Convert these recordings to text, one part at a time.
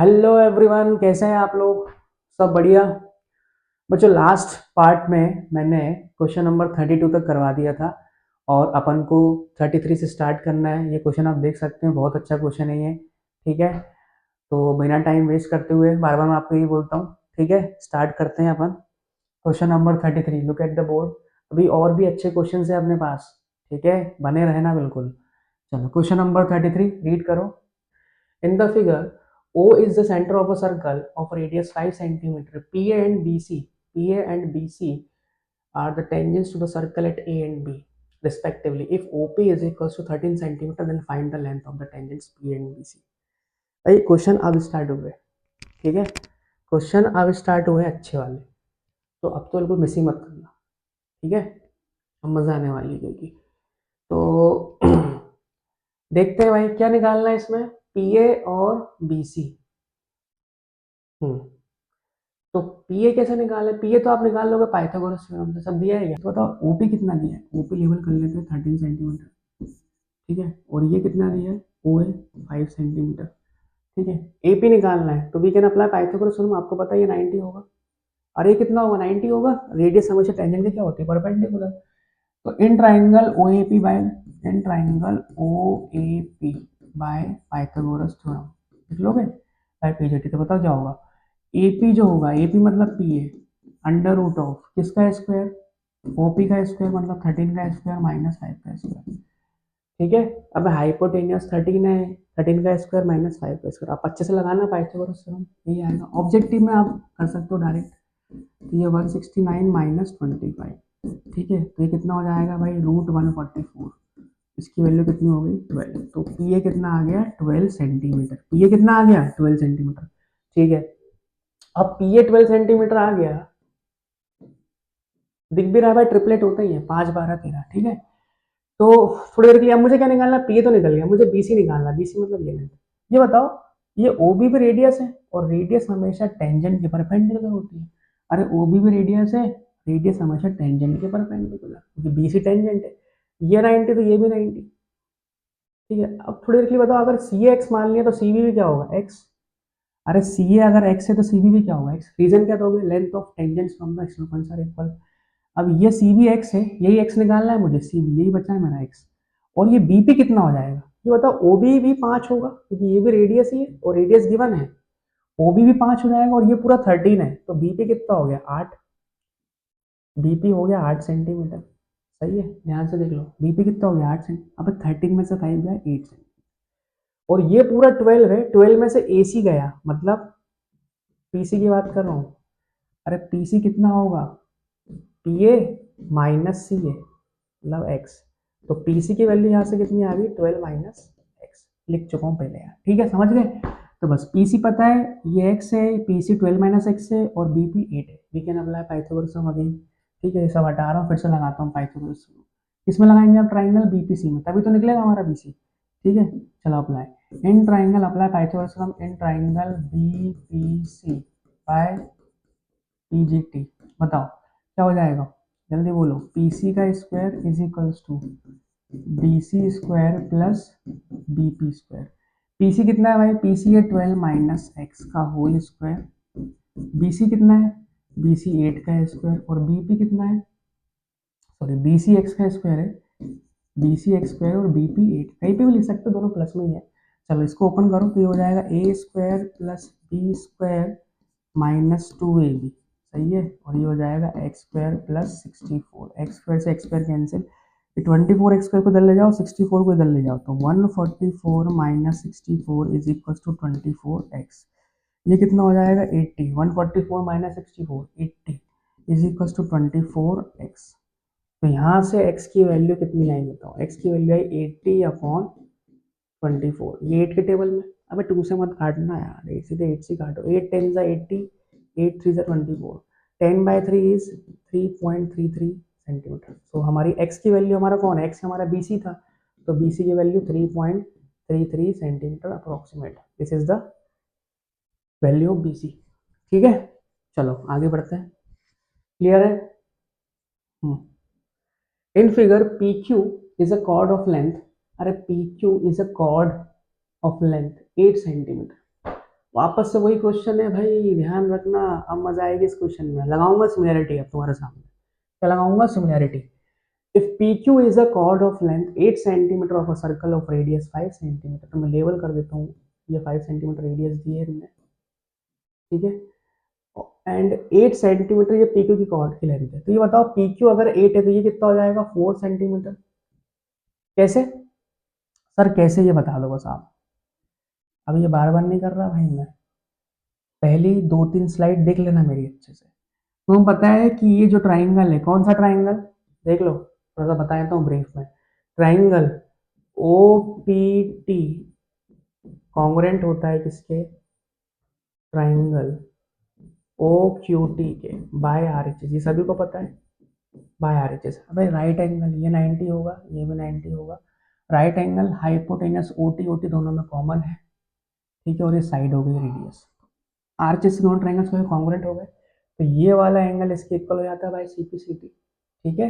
Hello everyone, कैसे हैं आप लोग? सब बढ़िया। बच्चों, लास्ट पार्ट में मैंने क्वेश्चन नंबर 32 तक करवा दिया था और अपन को 33 से स्टार्ट करना है। ये क्वेश्चन आप देख सकते हैं, बहुत अच्छा क्वेश्चन है ये। ठीक है, तो बिना टाइम वेस्ट करते हुए बार बार मैं आपको यही बोलता हूँ। ठीक है, स्टार्ट करते हैं अपन। Question number 33, look at the board. अभी और भी अच्छे क्वेश्चन है अपने पास। ठीक है, बने रहना बिल्कुल। चलो, क्वेश्चन नंबर 33 रीड करो। In the figure, O is the center of a circle of radius 5 centimeter. PA and BC are the tangents to the circle at A and B respectively. If OP is equals to 13 centimeter, then find the length of the tangents P and BC. भाई question अब start हुए। ठीक है, question अब start हुए अच्छे वाले। तो अब तो बिल्कुल मिस ही मत करना। ठीक है, अब मजा आने वाली है क्योंकि तो देखते हैं भाई क्या निकालना है इसमें। पी ए और बी सी। हम्म तो पीए कैसे निकाले? पीए तो आप निकाल लोगे पाइथागोरस थ्योरम से, सब दिया है क्या? तो बताओ ओपी कितना दिया है। ओपी लेवल कर लेते हैं 13 सेंटीमीटर। ठीक है, और ये कितना दिया है? ओ है 5 सेंटीमीटर। ठीक है, एपी निकालना है तो we can apply Pythagoras theorem. आपको पता है ये 90 होगा। और ये कितना होगा? 90 होगा। रेडियस हमेशा टेंजेंट की क्या होती है? परपेंडिकुलर। तो in triangle O A P by in triangle O A P by Pythagoras theorem लिख लोगे बाय पीजेटी। तो बताओ क्या होगा? एपी जो होगा, एपी मतलब P A under root of किसका स्क्वायर? ओपी का स्क्वायर मतलब 13 का स्क्वायर माइनस 5 का स्क्वायर। ठीक है, अब हाइपोटेनियस 13 है, 13 का स्क्वायर माइनस 5 का स्क्वायर। आप अच्छे से लगाना पाइथागोरस थ्योरम, यही आएगा। ऑब्जेक्टिव में आप कर सकते हो डायरेक्ट। तो ये 169 माइनस 25। ठीक है, तो ये कितना हो जाएगा भाई? रूट 144। इसकी वैल्यू कितनी हो गई? 12। तो पी ए कितना आ गया? 12 सेंटीमीटर। पी ए कितना आ गया? 12 सेंटीमीटर। ठीक है, अब पी ए 12 सेंटीमीटर आ गया। दिख भी रहा है भाई, ट्रिपलेट होता ही है, 5 12 13। ठीक है, तो थोड़ी देर के लिए अब मुझे क्या निकालना? पी ए तो निकल गया, मुझे बीसी निकालना। बीसी मतलब ये लेंथ। ये बताओ, ये ओबी भी रेडियस है और रेडियस हमेशा टेंजेंट के परपेंडिकुलर होती है। अरे ओबी भी रेडियस है, रेडियस हमेशा टेंजेंट के परपेंडिकुलर, क्योंकि बीसी टेंजेंट है। ये 90 तो ये भी 90। ठीक है, अब थोड़ी देर के लिए बताओ, अगर सी एक्स मान लिया तो सी बी भी क्या होगा? एक्स। अरे सी ए अगर एक्स है तो सी बी भी क्या होगा? एक्स। रीजन क्या दोगे? Length of tangents from the external points are equal. अब ये सी बी एक्स है, यही एक्स निकालना है मुझे। सी बी यही बचा है मेरा एक्स। और ये बी पी कितना हो जाएगा? ये बताओ। ओ बी भी 5 होगा क्योंकि ये भी रेडियस ही है और रेडियस गिवन है। ओ बी भी 5 हो जाएगा और ये पूरा 13 है, तो बी पी कितना हो गया? 8। बीपी हो गया 8 सेंटीमीटर। सही है, ध्यान से देख लो। बीपी कितना हो गया? 8 सेंटीमीटर। अब 13 में से 5 गया 8 सेंटीमीटर। और ये पूरा 12 है, 12 में से ए सी गया, मतलब पीसी की बात कर रहा हूँ। अरे पीसी कितना होगा? पी ए माइनस सी ए मतलब एक्स। तो पीसी की वैल्यू यहाँ से कितनी आ गई? 12 माइनस एक्स। लिख चुका हूँ पहले यार। ठीक है, समझ गए? तो बस पीसी पता है, ये एक्स है, पीसी 12 माइनस एक्स है और बीपी 8 है। We can apply Pythagoras theorem again. ठीक है, ये सब हटा रहा हूँ, फिर से लगाता हूँ पाइथागोरस थ्योरम। किसमें लगाएंगे आप? ट्राइंगल बीपीसी में, तभी तो निकलेगा हमारा बीसी। ठीक है, चलो apply in triangle, apply Pythagoras theorem in triangle BPC by PGT. बताओ क्या हो जाएगा? जल्दी बोलो। पी सी का square is equals to B C square plus B P square. P C कितना है भाई? पी सी है 12 माइनस एक्स का होल स्क्वायर। बी सी कितना है? बी सी 8 का स्क्वायर। और बी पी कितना है? सॉरी, बी सी एक्स का स्क्वायर है। बी सी एक्स स्क्वायर और बी पी 8, कहीं पे भी लिख सकते हो, दोनों प्लस में ही है। चलो इसको ओपन करो तो ये हो जाएगा a square plus b square minus 2ab। सही है, और ये हो जाएगा x square plus 64। X square से x square cancel, 24 x square को इधर ले जाओ, 64 को इधर ले जाओ, तो 144 minus 64 is equal to 24 x. ये कितना हो जाएगा? 80। 144 minus 64 80 is equal to 24 x. तो यहाँ से एक्स की वैल्यू कितनी आई बताओ? एक्स की वैल्यू आई 80 अपॉन 24। ये 8 के टेबल में। अबे 2 से मत काटना यार, 8 सीधे 8 से काटो। 8 10 जा 80, 8 3 जा 24। 10 बाई 3 इज 3.33 सेंटीमीटर। तो हमारी एक्स की वैल्यू, हमारा कौन है? एक्स हमारा बीसी था, तो बीसी की value 3.33 centimetre approximate. This is the value of BC. ठीक है, चलो आगे बढ़ते हैं। क्लियर है? In figure P Q is a chord of length. अरे P Q is a chord of length 8 centimetre. वापस से वही क्वेश्चन है भाई, ध्यान रखना। अब मजा आएगी इस क्वेश्चन में। लगाऊंगा सिमिलैरिटी अब तुम्हारे सामने। क्या लगाऊंगा? Similarity. If P Q is a chord of length 8 centimetre of a circle of radius 5 centimetre, तो मैं लेवल कर देता हूँ। ये 5 सेंटीमीटर रेडियस दी है इनने, ठीक है। एंड 8 सेंटीमीटर ये पी क्यू की कॉर्ड की लेंथ है। तो ये बताओ पी क्यू अगर 8 है तो ये कितना हो जाएगा? 4 सेंटीमीटर। कैसे सर, कैसे ये बता दो बस आप। अब ये बार बार नहीं कर रहा भाई मैं, पहली 2-3 स्लाइड देख लेना मेरी अच्छे से। तुम्हें पता है कि ये जो ट्राइंगल है, कौन सा ट्राइंगल? देख लो, थोड़ा सा बता देता हूँ ब्रीफ में। Triangle O P T congruent होता है किसके? ट्राइंगल ओ क्यू टी के बाय आर एच एस, ये सभी को पता है। By R H S. अबे राइट एंगल ये 90 होगा, ये भी 90 होगा। Right angle hypotenuse O T दोनों में कॉमन है, ठीक है। और ये साइड हो गई रेडियस। आर एच एस दोनों ट्राइंगल्स में कॉन्ग्रुएंट हो गए, तो ये वाला एंगल इसके इक्वल हो जाता है by C P C T, ठीक है।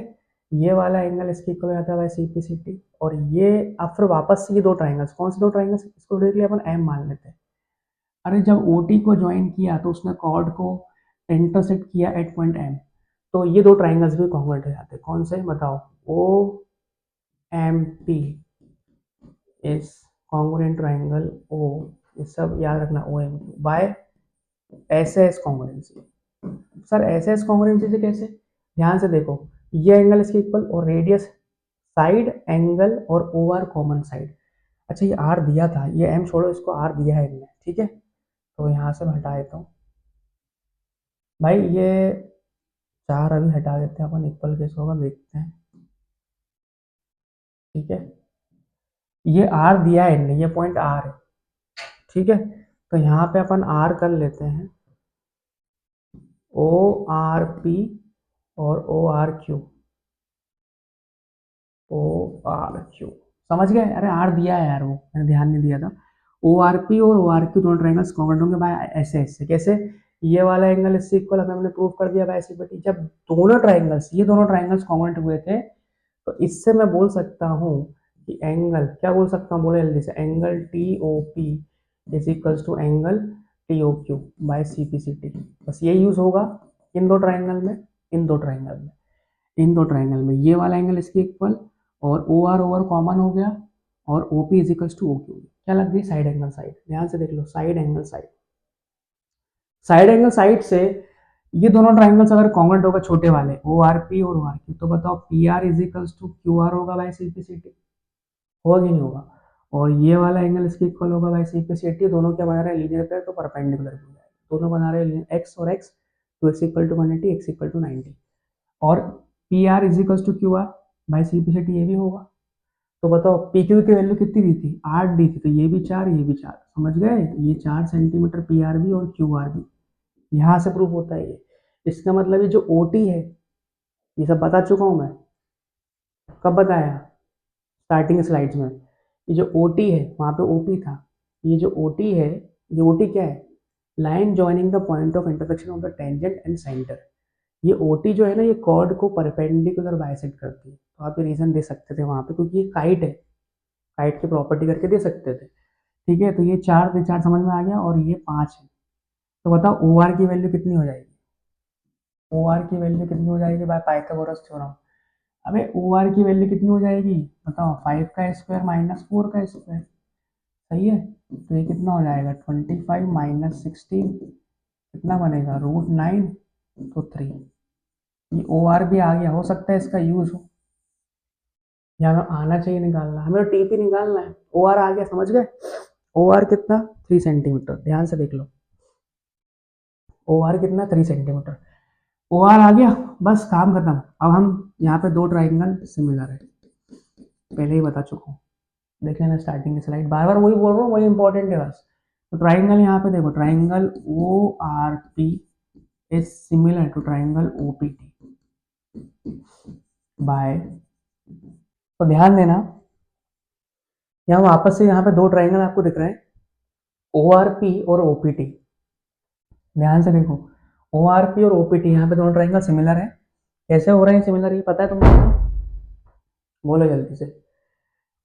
ये वाला एंगल इसके इक्वल हो जाता है by C P C T. और ये अब फिर वापस से ये दो ट्राइंगल्स, कौन से दो ट्राइंगल्स? इसको डायरेक्टली अपन एम मान लेते हैं। अरे जब ओ टी को ज्वाइन किया तो उसने कॉर्ड को इंटरसेक्ट किया एट पॉइंट एम, तो ये दो ट्राइंगल्स भी कॉन्ग्रुएंट हो जाते हैं। कौन से बताओ? O M P is congruent triangle O, ये सब याद रखना, O M P by S S congruency. Sir S S congruency से कैसे? ध्यान से देखो, ये एंगल इसके इक्वल और रेडियस साइड एंगल और ओ आर कॉमन साइड। अच्छा ये आर दिया था, ये एम छोड़ो, इसको आर दिया है इनने, ठीक है। तो यहाँ से मैं हटा देता हूँ भाई, ये 4 अभी हटा देते हैं अपन, इक्वल केस होगा, देखते हैं, ठीक है। ये आर दिया है इनने, ये पॉइंट आर है, ठीक है। तो यहाँ पे अपन आर कर लेते हैं ओ आर पी और O R Q, O R Q, समझ गए? अरे आर दिया है यार, वो मैंने ध्यान नहीं दिया था। ओ आर पी और ओ आर क्यू दोनों ट्राइंगल्स कॉन्ग्रुएंट होंगे बाय ऐसे ऐसे। कैसे? ये वाला एंगल इससे इक्वल, अगर हमने प्रूव कर दिया बाय सी। जब दोनों ट्राइंगल्स, ये दोनों ट्राइंगल्स कॉन्ग्रुएंट हुए थे, तो इससे मैं बोल सकता हूँ कि एंगल, क्या बोल सकता हूँ, बोले जल्दी से, angle T O P is equals to angle T O Q by C P C T. बस ये यूज होगा इन दो ट्राइंगल में, इन दो ट्राइंगल में, इन दो ट्राइंगल में ये वाला एंगल इसके इक्वल, और ओ आर ओवर कॉमन हो गया, और O P is equals to O Q. क्या लग गई? Side angle side. ध्यान से देख लो, side angle side. Side angle side से ये दोनों ट्राइंगल्स अगर कॉन्ग्रुएंट होगा, छोटे वाले ओ आर पी और ओ आर क्यू, तो बताओ P R is equals to Q R होगा by C P C T, होगा कि नहीं होगा? और ये वाला एंगल इसके इक्वल होगा by C P C T. दोनों क्या बना रहे हैं? लीनियर पेयर, तो परपेंडिकुलर भी हो जाएगा। दोनों बना रहे हैं एक्स और एक्स, तो x equal to 180, x equal to 90। और P R is equal to Q R by C P C T, ये भी होगा। तो बताओ पी क्यू की वैल्यू कितनी दी थी? 8 दी थी, तो ये भी 4, ये भी 4, समझ गए? ये 4 सेंटीमीटर पी आर भी और क्यू आर भी, यहाँ से प्रूफ होता है ये। इसका मतलब ये जो ओ टी है, ये सब बता चुका हूँ मैं। कब बताया? स्टार्टिंग स्लाइड्स में। ये जो ओ टी है, वहाँ पे ओ पी था। ये जो ओ टी है, ये ओ टी क्या है? Line joining the point of intersection of the tangent and centre. ये ओ टी जो है ना, ये कॉर्ड को परपेंडिकुलर बाइसेक्ट करती है। तो आप ये रीजन दे सकते थे वहाँ पे, क्योंकि ये काइट है, काइट की प्रॉपर्टी करके दे सकते थे, ठीक है। तो ये 4 4 समझ में आ गया, और ये 5 है। तो बताओ ओ आर की वैल्यू कितनी हो जाएगी? ओ आर की वैल्यू कितनी हो जाएगी बाय पाइथागोरस थ्योरम? अबे ओ आर की वैल्यू कितनी हो जाएगी? बताओ, 5 का स्क्वायर माइनस 4 का स्क्वायर, सही है। तो ये कितना हो जाएगा? 25 माइनस 16, कितना बनेगा? √9, तो 3। ये ओ आर भी आ गया, हो सकता है इसका यूज हो, या हमें आना चाहिए निकालना, हमें टीपी निकालना है। ओ आर आ गया, समझ गए? ओ आर कितना? 3 सेंटीमीटर। ध्यान से देख लो, ओ आर कितना? 3 सेंटीमीटर। ओ आर आ गया, बस काम खत्म। अब हम यहाँ पे दो ट्राइंगल सिमिलर है, पहले ही बता चुका हूँ, देख लेना स्टार्टिंग की स्लाइड, बार बार वही बोल रहा हूँ, वही इंपॉर्टेंट है बस। तो ट्राइंगल यहाँ पे देखो, triangle O R P is similar to triangle O P T by, तो ध्यान देना, यहाँ वापस से यहाँ पे दो ट्राइंगल आपको दिख रहे हैं, ओ आर पी और ओ पी टी। ध्यान से देखो, ओ आर पी और ओ पी टी, यहाँ पे दोनों ट्राइंगल सिमिलर है। कैसे हो रहे हैं सिमिलर, ये पता है तुमको? बोलो जल्दी से।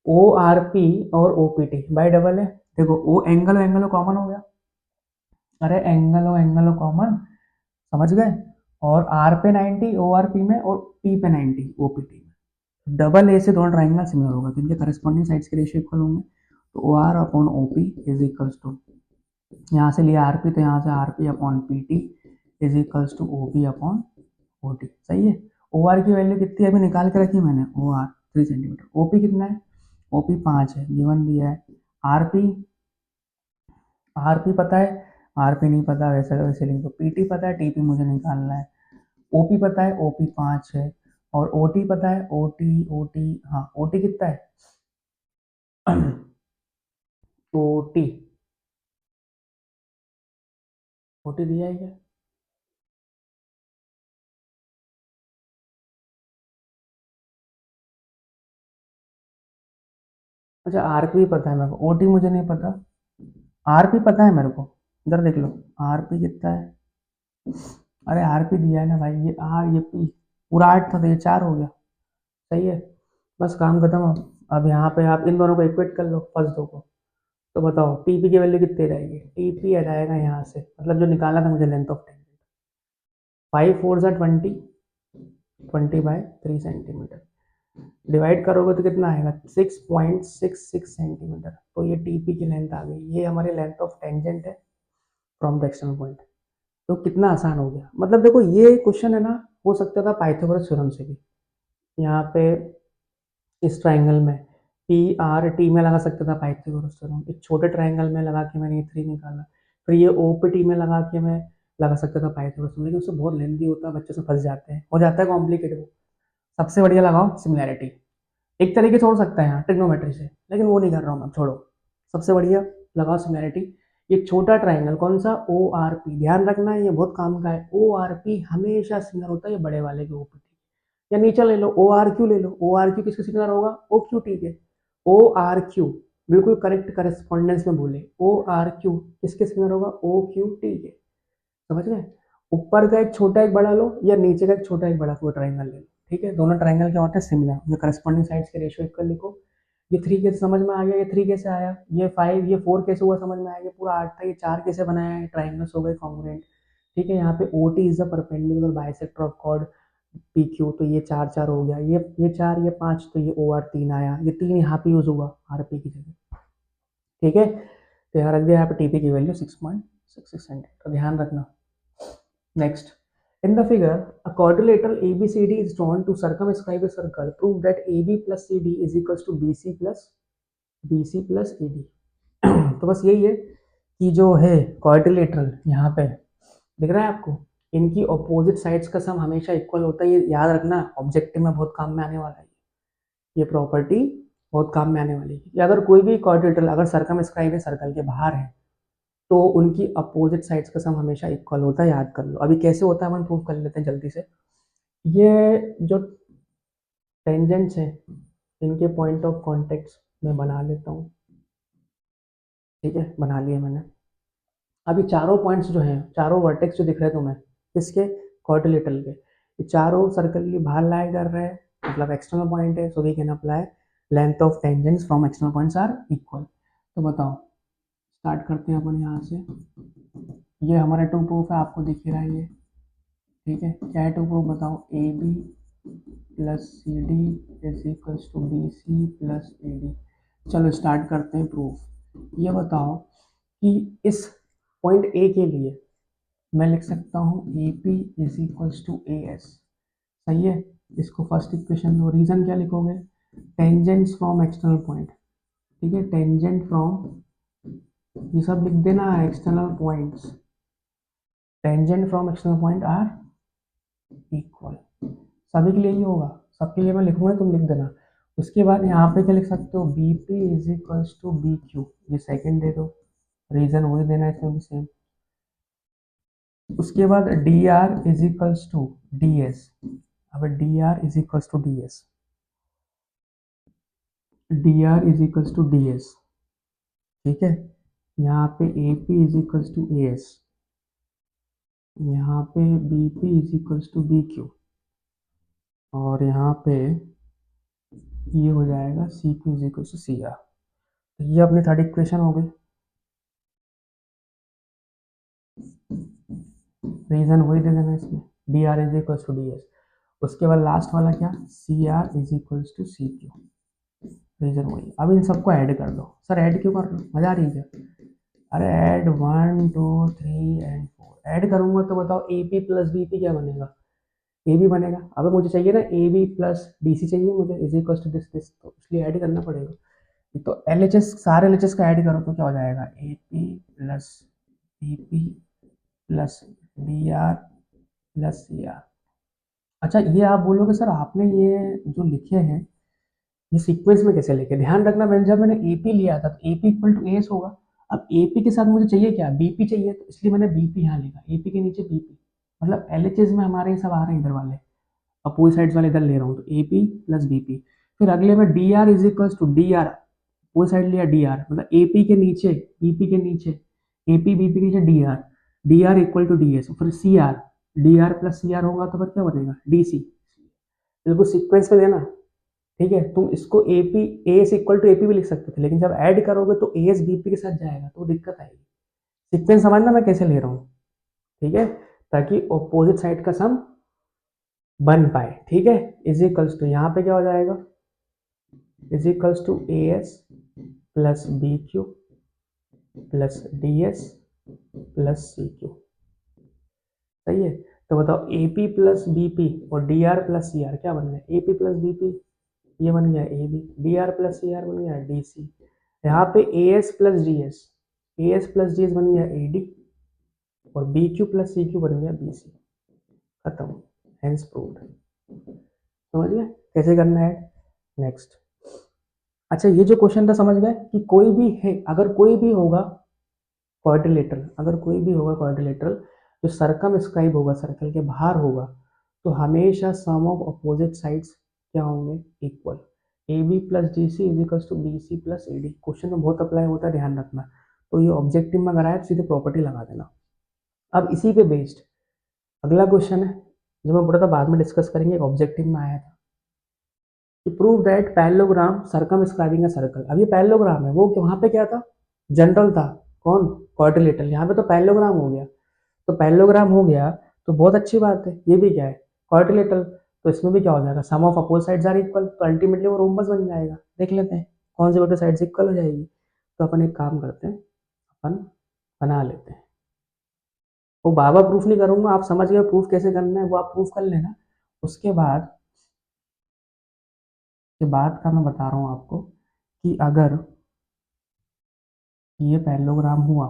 ओ आर पी और O P T by double है। देखो ओ एंगल कॉमन हो गया, अरे एंगल हो कॉमन, समझ गए। और आर पे 90 ओ आर पी में, और पी पे 90 ओ पी टी में। डबल ए से दोनों ट्राइंगल सिमिलर होगा तो इनके करस्पॉन्डिंग साइड्स के रेशियो इक्वल होंगे। तो O R upon O P is equals to, यहाँ से लिया आर पी तो यहाँ से R P upon P T is equals to O P upon O T. सही है। ओ आर की वैल्यू कितनी है अभी निकाल के रखी मैंने, O R 3 centimetre. O P कितना है, ओ पी 5 है, गिवन दिया है। आर पी, आर पी पता है, आर पी नहीं पता वैसे वैसे लिख दो। पी टी पता है, टी पी मुझे निकालना है। ओ पी पता है, ओ पी 5 है। और ओ टी पता है, ओ टी, हाँ ओ टी कितना है ओ टी, ओ टी दिया है क्या? अच्छा आर पी पता है मेरे को, ओ टी मुझे नहीं पता। आर पी पता है मेरे को, इधर देख लो। आर पी कितना है, अरे आर पी दिया है ना भाई, ये आर ये पी, पूरा 8 था तो ये 4 हो गया। सही है। बस काम खत्म। अब यहाँ पे आप इन दोनों को इक्वेट कर लो, फर्स्ट दो को। तो बताओ टी पी की वैल्यू कितनी रहेगी, टी पी आ जाएगा यहाँ से, मतलब जो निकालना था मुझे, length of tangent. 5 4 20, 20/3 centimetre. Divide करोगे तो कितना आएगा, 6.66 सेंटीमीटर। तो ये टीपी की लेंथ आ गई, ये हमारी लेंथ ऑफ टेंजेंट है फ्रॉम द एक्सटर्नल पॉइंट। तो कितना आसान हो गया, मतलब देखो ये क्वेश्चन है ना, हो सकता था पाइथागोरस थ्योरम से भी। यहाँ पे इस ट्राइंगल में पी आर टी में लगा सकता था पाइथागोरस थ्योरम, एक छोटे ट्राइंगल में लगा के मैंने ये 3 निकाला। फिर ये ओ पे टी में लगा के मैं लगा सकता था पाइथागोरस थ्योरम, लेकिन उससे बहुत लेंदी होता है, बच्चे से फंस जाते हैं, हो जाता है कॉम्प्लिकेटेड। सबसे बढ़िया लगाओ सिमिलैरिटी। एक तरीके से हो सकता है यहाँ ट्रिग्नोमेट्री से, लेकिन वो नहीं कर रहा हूँ मैं, छोड़ो। सबसे बढ़िया लगाओ सिमिलैरिटी। ये छोटा ट्राइंगल कौन सा, ओ आर पी, ध्यान रखना है ये बहुत काम का है। ओ आर पी हमेशा सिमिलर होता है ये बड़े वाले के ओपीटी। या नीचे ले लो, ओ आर क्यू ले लो, ओ आर क्यू किसके सिमिलर होगा, ओ क्यू टी के। ओ आर क्यू बिल्कुल करेक्ट करेस्पॉन्डेंस में बोले, ओ आर क्यू किसके सिमिलर होगा, ओ क्यू टी के। समझ गए। ऊपर का एक छोटा एक बड़ा लो, या नीचे का एक छोटा एक बड़ा, कोई ट्राइंगल ले लो। ठीक है, दोनों ट्राइंगल क्या होते हैं, सिमिलर, उनके करस्पॉन्डिंग साइड्स के रेशियो इक्वल लिखो। ये 3 कैसे समझ में आ गया, ये 3 कैसे आया, ये 5 ये 4 कैसे हुआ समझ में आ गया, पूरा 8 था, ये 4 कैसे बनाया है, ट्राइंगल्स हो गए कॉन्ग्रुएंट। ठीक है, यहाँ पे O T is the perpendicular bisector of chord P Q, तो ये 4 4 हो गया, ये 4 ये 5, तो ये ओ आर 3 आया, ये 3 यहाँ पे यूज हुआ आर पी की जगह। ठीक है, तो यहाँ रख दिया, यहाँ पे टीपी की वैल्यू 6.66 सेंटीमीटर, ध्यान रखना। Next, in the figure, a quadrilateral ABCD is drawn to circumscribe a circle. Prove that AB plus CD is equals to BC plus AD. तो बस यही है कि जो है क्वाड्रिलेटरल यहाँ पे दिख रहा है आपको, इनकी ऑपोजिट साइड्स का सम हमेशा इक्वल होता है, ये याद रखना, ऑब्जेक्टिव में बहुत काम में आने वाला है ये प्रॉपर्टी, बहुत काम में आने वाली है कि अगर कोई भी क्वाड्रिलेटरल अगर सर्कमस्क्राइब है सर्कल के बाहर है, तो उनकी अपोजिट साइड्स का सम हमेशा इक्वल होता है, याद कर लो। अभी कैसे होता है हम प्रूव कर लेते हैं जल्दी से। ये जो टेंजेंट्स हैं इनके पॉइंट ऑफ कॉन्टेक्ट मैं बना लेता हूँ। ठीक है, बना लिए मैंने। अभी चारों पॉइंट्स जो हैं, चारों वर्टेक्स जो दिख रहे हैं तुम्हें, किसके, क्वाड्रिलेटरल के, ये चारों सर्कल के बाहर लाई कर रहे हैं, मतलब एक्सटर्नल पॉइंट है, so we can apply length of tangents from external points are equal. तो बताओ, स्टार्ट करते हैं अपन यहाँ से। ये हमारा टू प्रूफ है, आपको दिख ही रहा है ये। ठीक है, क्या है टू प्रूफ बताओ, A B plus C D is equals to B C plus A D. चलो स्टार्ट करते हैं प्रूफ। ये बताओ कि इस पॉइंट ए के लिए मैं लिख सकता हूँ A P is equals to A S. सही है, इसको फर्स्ट इक्वेशन दो, रीजन क्या लिखोगे, टेंजेंट्स फ्रॉम एक्सटर्नल पॉइंट। ठीक है, टेंजेंट फ्रॉम, ये सब लिख देना, external points, tangent from external point are equal. सभी के लिए ही होगा, सबके लिए मैं लिखूंगा, तुम लिख देना। उसके बाद यहाँ पे क्या लिख सकते हो, B P is equals to B Q, ये सेकेंड दे दो, रीजन वही देना है इसमें भी सेम। उसके बाद D R is equals to D S. अब D R is equals to D S, D R is equals to D S. ठीक है, यहाँ पे A P is equals to A S, यहाँ पे B P is equals to B Q, और यहाँ पे ये हो जाएगा C Q is equals to C R. ये अपनी थर्ड इक्वेशन हो गई। रीजन वही दे देना इसमें, D R is equal to D S. उसके बाद लास्ट वाला क्या, C R is equal to C Q, reason वही। अब इन सबको ऐड कर दो। सर ऐड क्यों कर रहे हो, मजा आ रही है क्या? अरे ऐड 1 2 3 एंड 4 ऐड करूंगा तो बताओ A P plus B P क्या बनेगा, ए बी बनेगा। अब मुझे चाहिए ना A B plus D C चाहिए मुझे, is equal to this this, तो इसलिए ऐड करना पड़ेगा। तो एल एच एस, सारे एल एच एस का ऐड करो तो क्या हो जाएगा, A P plus B P plus D R plus C R. अच्छा ये आप बोलोगे सर आपने ये जो लिखे हैं ये सीक्वेंस में कैसे लिखे, ध्यान रखना मैंने जब मैंने एपी लिया था तो एपी इक्वल टू एस होगा। अब एपी के साथ मुझे चाहिए क्या, बीपी चाहिए, तो इसलिए मैंने बीपी यहाँ लिखा, एपी के नीचे बीपी। मतलब एलएचएस में हमारे ये सब आ रहे हैं इधर वाले, अपोजिट साइड्स वाले इधर ले रहा हूँ, तो एपी प्लस बीपी। फिर अगले में D R is equal to D R, opposite side लिया डी आर, मतलब एपी के नीचे बीपी के नीचे, एपी बीपी के नीचे D R equal to D S, फिर C R, D R plus C R होगा तो फिर क्या बनेगा, डी सी। बिल्कुल सीक्वेंस में देना, ठीक है। तुम इसको A P A S equal to A P भी लिख सकते थे, लेकिन जब ऐड करोगे तो ए एस बी पी के साथ जाएगा तो दिक्कत आएगी। सीक्वेंस समझना मैं कैसे ले रहा हूँ, ठीक है, ताकि ऑपोजिट साइड का सम बन पाए, ठीक है। इज इक्वल्स टू यहाँ पे क्या हो जाएगा, is equals to A S plus B Q plus D S plus C Q, सही है। तो बताओ A P plus B P और D R plus C R क्या बन गया, A P plus B P ये बन गया A B, D R plus C R बन गया डी सी। यहाँ पे A S plus D S, A S plus D S बन गया ए डी, और B Q plus C Q बन गया बी सी। खत्म, हेंस प्रूव्ड। समझ गए कैसे करना है, नेक्स्ट। अच्छा ये जो क्वेश्चन था समझ गए कि कोई भी है, अगर कोई भी होगा क्वाड्रिलेटरल, अगर कोई भी होगा क्वाड्रिलेटरल जो सरकम स्क्राइब होगा, सर्कल के बाहर होगा, तो हमेशा सम ऑफ अपोजिट साइड्स क्या होंगे, equal. A B plus D C is equal to B C plus A D. Question में बहुत अप्लाई होता है, ध्यान रखना। तो ये ऑब्जेक्टिव में अगर आए तो सीधे प्रॉपर्टी लगा देना। अब इसी पे बेस्ड अगला क्वेश्चन है जो मैं बोला था बाद में डिस्कस करेंगे, एक ऑब्जेक्टिव में आया था कि prove that parallelogram circum scribing a circle. अब ये पैरेललोग्राम है, वो वहाँ पे क्या था, जनरल था, कौन, क्वाड्रिलेटरल। यहाँ पे तो पैरेललोग्राम हो गया, तो पैरेललोग्राम हो गया तो बहुत अच्छी बात है। ये भी क्या है, क्वाड्रिलेटरल, तो इसमें भी क्या हो जाएगा, sum of opposite sides are equal, तो अल्टीमेटली वो रोम्बस बन जाएगा। देख लेते हैं कौन से बेटे साइड्स इक्वल हो जाएगी। तो अपन एक काम करते हैं, अपन बना लेते हैं। वो बाबा प्रूफ नहीं करूंगा, आप समझ गए प्रूफ कैसे करना है, वो आप प्रूफ कर लेना। उसके बाद के बाद का मैं बता रहा हूँ आपको कि अगर ये पैरेललोग्राम हुआ,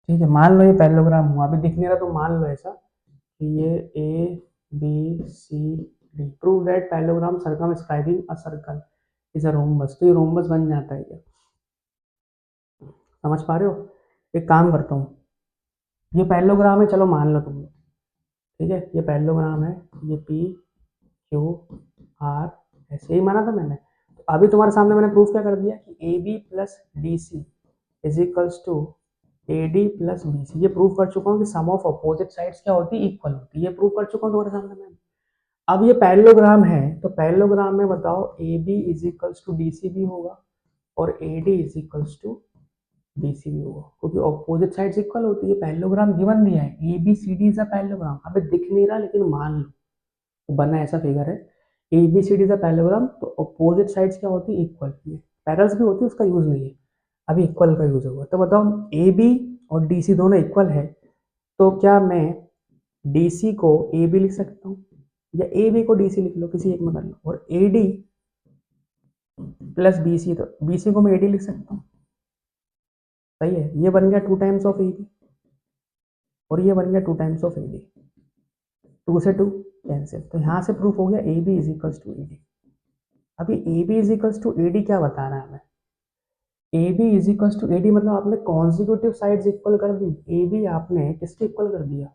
ठीक है, मान लो ये पैरेललोग्राम हुआ, अभी दिख नहीं रहा तो मान लो ऐसा कि ये A B C D, prove that parallelogram circumscribing a circle is a rhombus. तो ये रोम्बस बन जाता है क्या, समझ पा रहे हो। एक काम करता हूँ, ये पैरेललोग्राम है, चलो मान लो तुम लोग, ठीक है, ये पैरेललोग्राम है, ये पी क्यू आर ऐसे ही माना था मैंने। तो अभी तुम्हारे सामने मैंने प्रूफ क्या कर दिया कि A B plus D C is equals to A D plus B C. ये प्रूफ कर चुका हूँ कि सम ऑफ अपोजिट साइड्स क्या होती है, इक्वल होती है। ये प्रूफ कर चुका हूँ तुम्हारे सामने मैंने। अब ये पैरेललोग्राम है, तो पैरेललोग्राम में बताओ A B is equals to D C भी होगा और A D is equals to B C भी होगा, क्योंकि अपोजिट साइड्स इक्वल होती है। पैरेललोग्राम गिवन दिया है, A B C D is a parallelogram. अबे दिख नहीं रहा लेकिन मान लो, तो बना ऐसा फिगर है, A B C D is a parallelogram, तो अपोजिट साइड्स क्या होती है, इक्वल। पैरल्स भी होती है, उसका यूज नहीं है, अभी इक्वल का यूज होगा। तो बताओ ए बी और डी सी दोनों इक्वल है, तो क्या मैं डी सी को ए बी लिख सकता हूँ, या ए बी को डी सी लिख लो, किसी एक में कर लो, और A D plus B C, तो बी सी को मैं ए डी लिख सकता हूँ, सही है। ये बन गया 2 टाइम्स ऑफ ए बी, और ये बन गया 2 टाइम्स ऑफ ए डी, 2 से 2 कैंसिल। तो यहाँ से प्रूफ हो गया A B is equals to A D. अभी A B is equals to A D क्या बता रहा है हमें, A B is equals to A D, मतलब आपने कॉन्जिक्यूटिव साइड्स इक्वल कर दी। ए बी आपने किसके इक्वल कर दिया,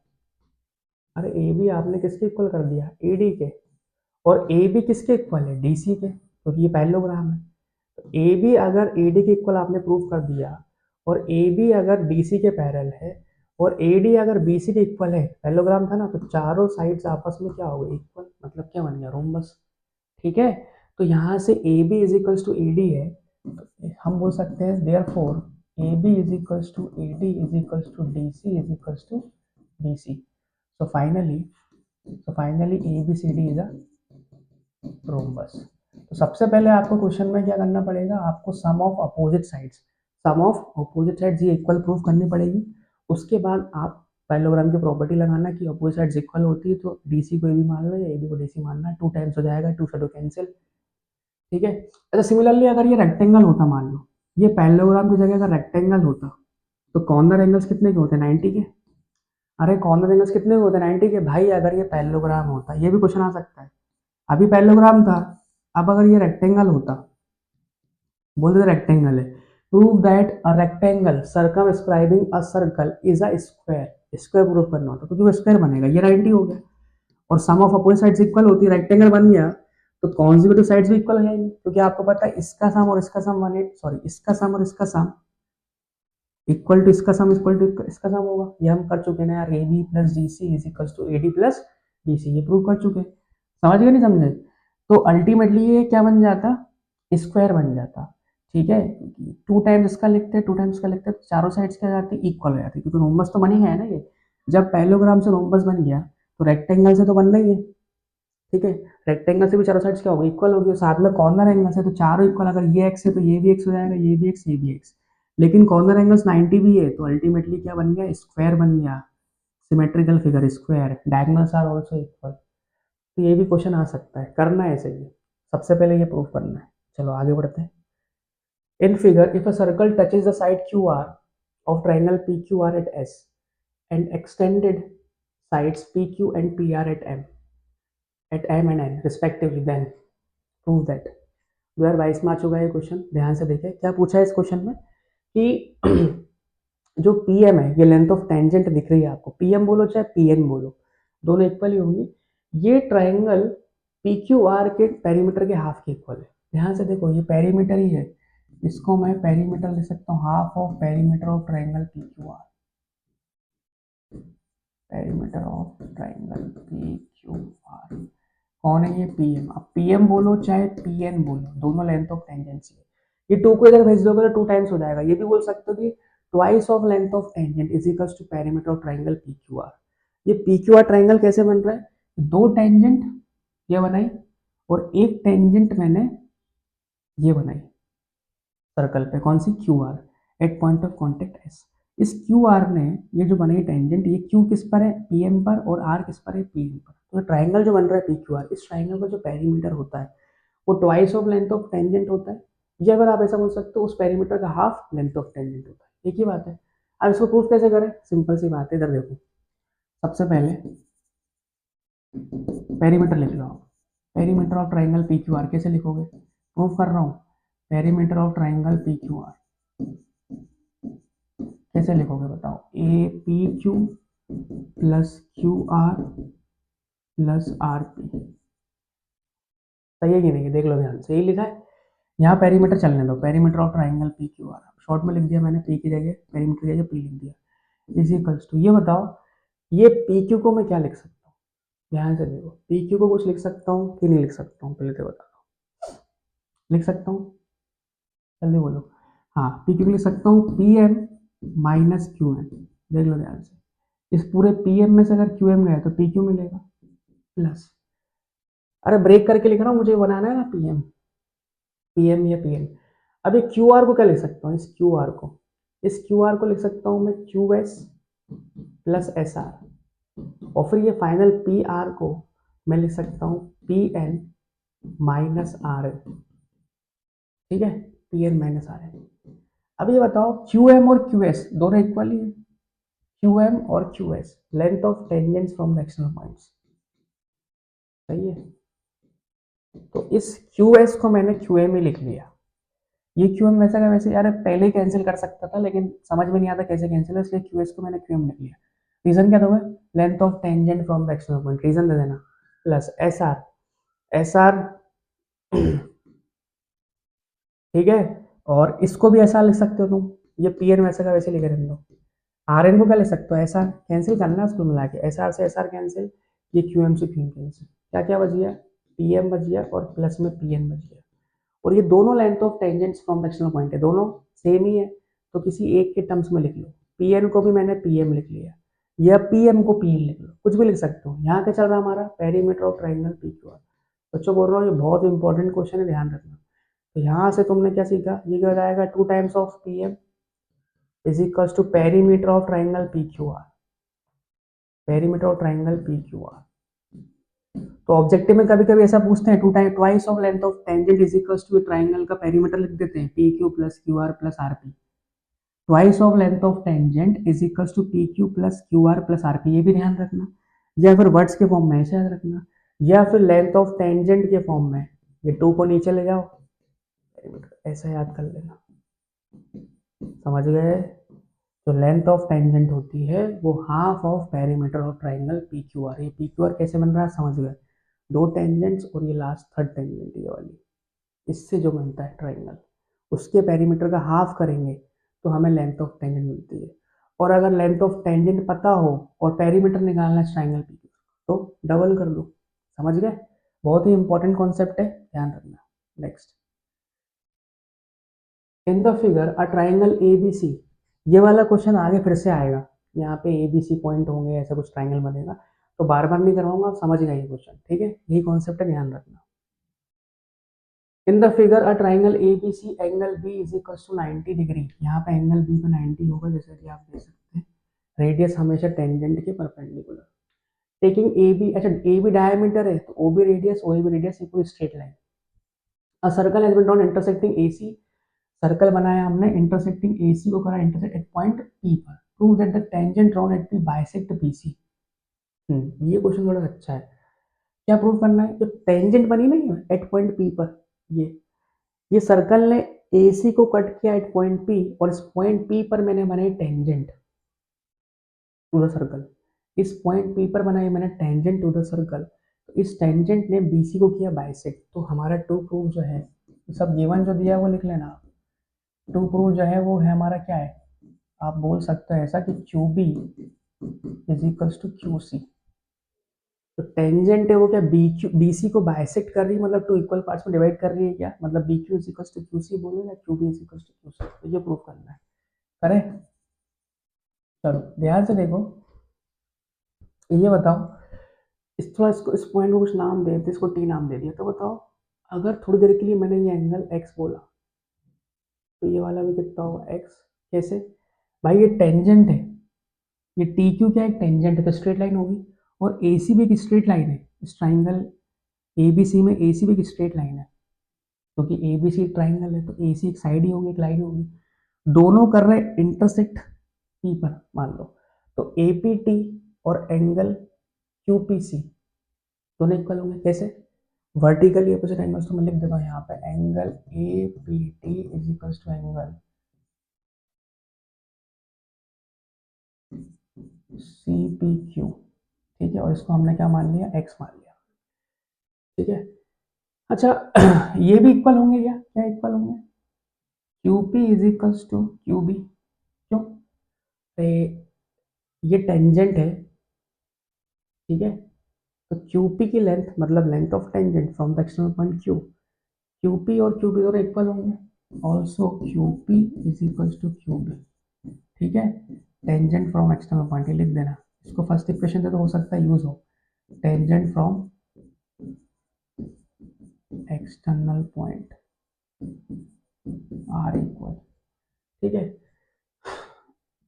अरे ए बी आपने किसके इक्वल कर दिया, ए डी के। और ए बी किसके इक्वल है, डी सी के, क्योंकि ये पैरेललोग्राम है। तो ए बी अगर ए डी के इक्वल आपने प्रूव कर दिया, और ए बी अगर डी सी के पैरेलल है, और AD अगर BC के इक्वल है, पैरेललोग्राम था ना, तो चारों साइड्स आपस में क्या हो गए, इक्वल, मतलब क्या बन गया, रोम्बस। ठीक है, तो यहाँ से AB is equals to AD है, तो हम बोल सकते हैं therefore AB is equals to AD is equals to DC is equals to BC। So finally ABCD is a rhombus. तो सबसे पहले आपको क्वेश्चन में क्या करना पड़ेगा, आपको सम ऑफ अपोजिट साइड्स ये इक्वल प्रूफ करनी पड़ेगी। उसके बाद आप पैरेललोग्राम की प्रॉपर्टी लगाना कि अपोजिट साइड्स इक्वल होती है, तो DC को AB मान लो या AB को DC मानना है, 2 टाइम्स हो जाएगा, 2 से 2 कैंसिल। ठीक है, अच्छा सिमिलरली अगर ये रेक्टेंगल होता, मान लो ये पैरेललोग्राम की जगह अगर रेक्टेंगल होता, तो कॉर्नर एंगल्स कितने के होते हैं, 90 के। अरे कॉर्नर एंगल्स कितने के होते हैं, 90 के भाई। अगर ये पैरेललोग्राम होता, ये भी क्वेश्चन आ सकता है, अभी पैरेललोग्राम था, अब अगर ये रेक्टेंगल होता, बोलते थे रेक्टेंगल है, prove that a rectangle circumscribing a circle is a square, square prove करना होता, क्योंकि वो स्क्वायर बनेगा, ये 90 हो गया, और सम ऑफ अपोजिट साइड्स इक्वल होती, रेक्टेंगल बन गया, तो कॉन्जिक्यूटिव साइड्स भी इक्वल हो जाएंगी, क्योंकि आपको पता है इसका सम और इसका सम बने, सॉरी इसका सम और इसका सम इक्वल टू इसका सम इक्वल टू इसका सम होगा। ये हम कर चुके ना यार, AB plus DC is equal to AD plus DC, ये प्रूव कर चुके, समझ गए नहीं समझे। तो अल्टीमेटली ये क्या बन जाता, स्क्वायर बन जाता। ठीक है, 2 टाइम्स इसका लिखते हैं, 2 टाइम्स इसका लिखते हैं, तो चारों साइड्स क्या जाती इक्वल हो जाती, क्योंकि रोम्बस तो बन ही गया है ना ये। जब पैरेललोग्राम से रोम्बस बन गया, तो रेक्टेंगल से तो बन रही है। ठीक है, रेक्टेंगल से भी चारों साइड्स क्या होगी, इक्वल होगी, साथ में कॉर्नर एंगल से तो चारों इक्वल, अगर ये एक्स है तो ये भी एक्स हो जाएगा, ये भी एक्स, ये भी एक्स। लेकिन कॉर्नर एंगल्स 90 भी है, तो अल्टीमेटली क्या बन गया, स्क्वायर बन गया, symmetrical figure square, diagonals are also equal. तो ये भी क्वेश्चन आ सकता है, करना है ऐसे ही, सबसे पहले ये प्रूफ करना है। चलो आगे बढ़ते हैं। In figure if a circle touches the side QR of triangle PQR at S and extended sides PQ and PR at M and N respectively, then prove that। 2022 में आ चुका है क्वेश्चन, ध्यान से देखिए क्या पूछा है इस क्वेश्चन में कि जो PM है, ये लेंथ ऑफ टेंजेंट दिख रही है आपको, PM बोलो चाहे PN बोलो, दोनों इक्वल ही होंगी। ये ट्राइंगल PQR के पेरीमीटर के हाफ के इक्वल है। ध्यान से देखो, ये पेरीमीटर ही है, इसको मैं पेरीमीटर लिख सकता हूँ, half of perimeter of triangle PQR, perimeter of triangle PQR कौन है, ये PM। अब PM बोलो चाहे PN बोलो, दोनों लेंथ ऑफ टेंजेंसी है। ये 2 को इधर भेज दोगे तो 2 टाइम्स हो जाएगा। ये भी बोल सकते हो कि twice of length of tangent is equals to perimeter of triangle PQR। ये PQR ट्राइंगल कैसे बन रहा है, 2 टेंजेंट ये बनाई और एक टेंजेंट मैंने ये बनाई सर्कल पे, कौन सी, QR, at point of contact S। इस QR ने, ये जो बनाई टेंजेंट, ये Q किस पर है, PM पर, और R किस पर है, PM पर। तो ट्राइंगल जो बन रहा है PQR, इस ट्राइंगल का जो पेरीमीटर होता है वो twice of length of tangent होता है, या अगर आप ऐसा बोल सकते हो उस पेरीमीटर का हाफ लेंथ ऑफ टेंजेंट होता है, एक ही बात है। अब इसको प्रूफ कैसे करें, सिंपल सी बात है, इधर देखो, सबसे पहले पेरीमीटर लिख लो आप, पेरीमीटर ऑफ ट्राइंगल PQR कैसे लिखोगे, प्रूफ कर रहा हूँ, पेरीमीटर ऑफ ट्राइंगल PQR कैसे लिखोगे बताओ, APQ plus QR plus RP, सही है कि नहीं, देख लो ध्यान से, यही लिखा है। यहाँ पेरीमीटर चलने दो, perimeter of triangle PQR, short में लिख दिया मैंने, P की जगह पेरीमीटर की जगह P लिख दिया, इज इक्वल्स टू, ये बताओ ये PQ को मैं क्या लिख सकता हूँ, ध्यान से देखो, PQ को कुछ लिख सकता हूँ कि नहीं लिख सकता हूँ, पहले तो बता दो, लिख सकता हूँ, जल्दी बोलो। हाँ, PQ को लिख सकता हूँ PM माइनस QM, देख लो ध्यान से, इस पूरे PM में से अगर QM गया तो PQ मिलेगा, प्लस, अरे ब्रेक करके लिख रहा हूँ, मुझे बनाना है ना PM या PN। अब ये QR को क्या लिख सकता हूँ, इस QR को लिख सकता हूँ मैं QS प्लस SR, और फिर ये फाइनल PR को मैं लिख सकता हूँ PN माइनस RN। ठीक है, PN माइनस RN। अब ये बताओ QM और QS दोनों इक्वल ही है, QM और QS length of tangents from the external points, सही है। तो इस QS को मैंने QM ही लिख लिया, ये QM वैसा का वैसे, यार पहले ही कैंसिल कर सकता था लेकिन समझ में नहीं आता कैसे कैंसिल है, इसलिए QS को मैंने QM लिख लिया। रीजन क्या दोगे, length of tangent from the external point, reason दे देना, प्लस SR ठीक है, और इसको भी ऐसा लिख सकते हो तुम, ये PN वैसे का वैसे लिखे रहने दो, आर एन को क्या ले सकते हो, एस आर कैंसिल करना है उसको मिला के, एस आर से एस आर कैंसिल, ये क्यू एम से क्यू एम कैंसिल, क्या क्या बच गया, पी एम बच गया और प्लस में पी एन बच गया। और ये दोनों length of tangents from the external point है, दोनों सेम ही है, तो किसी एक के टर्म्स में लिख लो। पी एन को भी मैंने पी एम लिख लिया, या पी एम को पी एन लिख लो, कुछ भी लिख सकते हो। यहाँ क्या चल रहा है हमारा, perimeter of triangle P Q are. बच्चों बोल रहा हूँ ये बहुत इंपॉर्टेंट क्वेश्चन है, ध्यान रखना। तो यहाँ से तुमने क्या सीखा, ये क्या हो जाएगा, 2 times of P M is equal to perimeter of triangle P Q R, perimeter of triangle P Q R. तो ऑब्जेक्टिव में कभी कभी ऐसा पूछते हैं, 2 times of length of tangent is equal to triangle का पेरीमीटर लिख देते हैं, P Q plus Q R plus R P. Twice of length of tangent is equal to P Q plus Q R plus R P, ये भी ध्यान रखना। या फिर वर्ड्स के फॉर्म में ऐसे याद रखना, या फिर लेंथ ऑफ टेंजेंट के फॉर्म में, ये 2 को नीचे ले जाओ, ऐसा याद कर लेना, समझ गए। जो लेंथ ऑफ टेंजेंट होती है वो half of perimeter of triangle P Q are. ये पी क्यू आर कैसे बन रहा है समझ गए, 2 टेंजेंट्स और ये लास्ट थर्ड टेंजेंट ये वाली, इससे जो बनता है ट्राइंगल, उसके पेरीमीटर का हाफ करेंगे तो हमें लेंथ ऑफ टेंजेंट मिलती है। और अगर लेंथ ऑफ टेंजेंट पता हो और पेरीमीटर निकालना है ट्राइंगल पी क्यू तो डबल कर दो, समझ गए। बहुत ही इंपॉर्टेंट कॉन्सेप्ट है, ध्यान रखना। Next, in the figure a triangle A B C, ये वाला क्वेश्चन आगे फिर से आएगा, यहाँ पे ए बी सी पॉइंट होंगे, ऐसा कुछ ट्राइंगल बनेगा, तो बार बार नहीं करवाऊंगा, आप समझ गए ये क्वेश्चन, ठीक है, यही कॉन्सेप्ट है, ध्यान रखना। In the figure a triangle A B C angle B is equal to 90 degree, यहाँ पे एंगल बी का 90 होगा, जैसा कि आप देख सकते हैं। रेडियस हमेशा टेंजेंट के परपेंडिकुलर, टेकिंग ए बी, अच्छा ए बी डायमीटर है तो O B radius, O A B radius equal straight line. A circle has been drawn intersecting A C, circle बनाया हमने, इंटरसेक्टिंग ए सी को करा intersect at point P पर, prove that the tangent drawn at P bisect B C. ये question थोड़ा अच्छा है। क्या प्रूव करना है, जो टेंजेंट बनी नहीं है एट पॉइंट पी पर, ये सर्कल ने AC को कट किया एट पॉइंट P, और इस पॉइंट P पर मैंने बनाई टेंजेंट टू द सर्कल, इस पॉइंट P पर बनाई मैंने टेंजेंट टू द सर्कल, तो इस टेंजेंट ने BC को किया बाइसेक्ट। तो हमारा टू प्रूफ जो है, सब गिवन जो दिया है वो लिख लेना आप। टू प्रूफ जो है वो है हमारा क्या है, आप बोल सकते हो ऐसा कि QB is equal to QC। तो टेंजेंट है वो क्या, BC को बाइसेक्ट कर रही है, मतलब 2 इक्वल पार्ट्स में डिवाइड कर रही है क्या, मतलब BQ is equal to QC बोलो या QB is equal to QC, तो ये प्रूफ करना है, करें। चलो ध्यान से देखो, ये बताओ, इस थोड़ा इस पॉइंट को कुछ नाम दे देते, इसको T नाम दे दिया, तो बताओ अगर थोड़ी देर के लिए मैंने ये एंगल X बोला, तो ये वाला भी कितना होगा X, कैसे भाई, ये टेंजेंट है, ये TQ क्या है, टेंजेंट है, तो स्ट्रेट लाइन होगी। और AC भी एक स्ट्रेट लाइन है, इस ट्राइंगल ABC में AC भी एक स्ट्रेट लाइन है, क्योंकि ABC ट्राइंगल है तो AC एक साइड ही होगी, एक लाइन होगी, दोनों कर रहे इंटरसेक्ट P पर मान लो, तो APT और एंगल QPC दोनों इक्वल होंगे, कैसे, वर्टिकली अपोजिट एंगल्स, तो मैं लिख देता हूँ यहाँ पे angle APT is equal to angle CPQ, ठीक है, और इसको हमने क्या मान लिया, X मान लिया, ठीक है। अच्छा ये भी इक्वल होंगे क्या, क्या इक्वल होंगे, QP is equal to QB, क्यों, तो ये टेंजेंट है, ठीक है, तो QP की लेंथ मतलब length of tangent from the external point Q, QP और QB दोनों इक्वल होंगे, also QP is equal to QB, ठीक है। टेंजेंट फ्रॉम एक्सटर्नल पॉइंट लिख देना, इसको फर्स्ट इक्वेशन से तो हो सकता है यूज हो, tangent from external point are equal, ठीक है।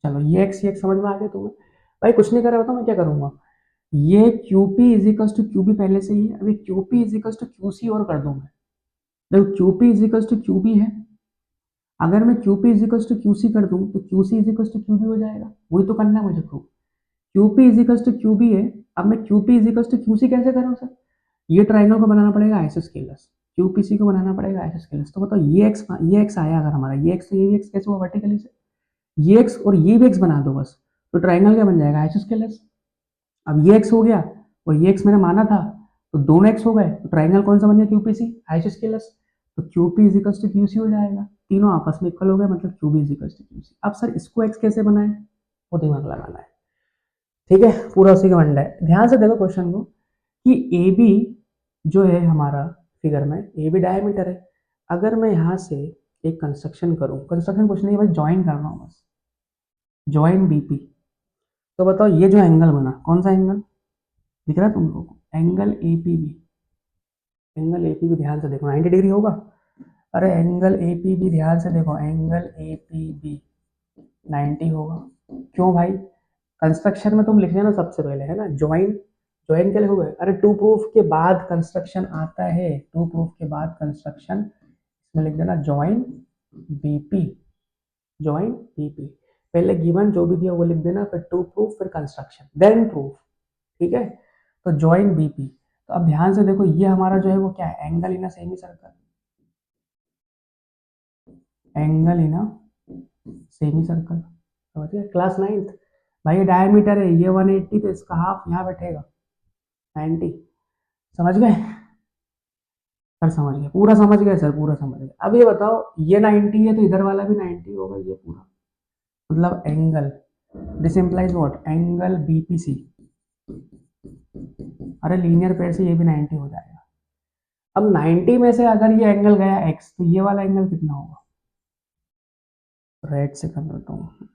चलो ये एक्स समझ में आ गया तुम्हें, भाई कुछ नहीं कर रहा, बताओ मैं क्या करूंगा, ये QP is equal to QB पहले से ही है, अभी QP is equal to QC और कर दूं मैं, देखो QP is equal to QB है, अगर मैं QP is equal to QC कर दूं तो QC is equal to QB हो जाएगा, वही तो करना है मुझे prove. QP is equal to QB है, अब मैं QP is equal to QC कैसे करूं सर, ये ट्राइंगल को बनाना पड़ेगा आइसोस्केलस, QPC को बनाना पड़ेगा आइसोस्केलस, तो बताओ ये एक्स आया अगर हमारा, ये एक्स तो ये भी एक्स कैसे हुआ वर्टिकली से, ये एक्स और ये भी एक्स बना दो बस, तो ट्राइंगल क्या बन जाएगा, आइसोस्केलस। अब ये एक्स हो गया और ये एक्स मैंने माना था, तो दोनों एक्स हो गए, तो ट्राइंगल कौन सा बन गया, QPC आइसोस्केलस, तो QP is equal to QC हो जाएगा, तीनों आपस में इक्वल हो गए, मतलब QB is equal to QC। अब सर इसको एक्स कैसे बनाए, वो दिमाग लगाना है, ठीक है, पूरा उसी का फंडा है। ध्यान से देखो क्वेश्चन को कि ए बी जो है हमारा फिगर में, ए बी डायमीटर है। अगर मैं यहाँ से एक कंस्ट्रक्शन करूँ, कंस्ट्रक्शन कुछ नहीं है, बस ज्वाइन कर रहा हूँ, बस ज्वाइन बीपी। तो बताओ ये जो एंगल बना, कौन सा एंगल दिख रहा है तुम लोगों को? Angle A P B. Angle A P B ध्यान से देखो 90 डिग्री होगा। अरे एंगल ए पी बी ध्यान से देखो, एंगल ए पी बी 90 होगा। क्यों भाई? कंस्ट्रक्शन में तुम लिख लेना सबसे पहले, है ना, ज्वाइन। ज्वाइन क्या लिखोगे? अरे टू प्रूफ के बाद कंस्ट्रक्शन आता है, टू प्रूफ के बाद कंस्ट्रक्शन, इसमें लिख देना ज्वाइन बीपी, ज्वाइन बीपी। पहले गिवन जो भी दिया वो लिख देना, फिर टू प्रूफ, फिर कंस्ट्रक्शन, देन प्रूफ, ठीक है। तो ज्वाइन बीपी। तो अब ध्यान से देखो, ये हमारा जो है वो क्या है? Angle in a semi circle, angle in a semi circle, समझ गए? Class ninth. भाई डायमीटर है ये 180, तो इसका हाफ यहाँ बैठेगा 90, समझ गए सर? समझ गए, पूरा समझ गए सर, पूरा समझ गए। अब ये बताओ, ये 90 है तो इधर वाला भी 90 होगा, ये पूरा, मतलब angle, this implies what? Angle BPC. अरे लीनियर पेयर से ये भी 90 हो जाएगा। अब 90 में से अगर ये एंगल गया x, तो ये वाला एंगल कितना होगा? रेड से कर देता हूँ,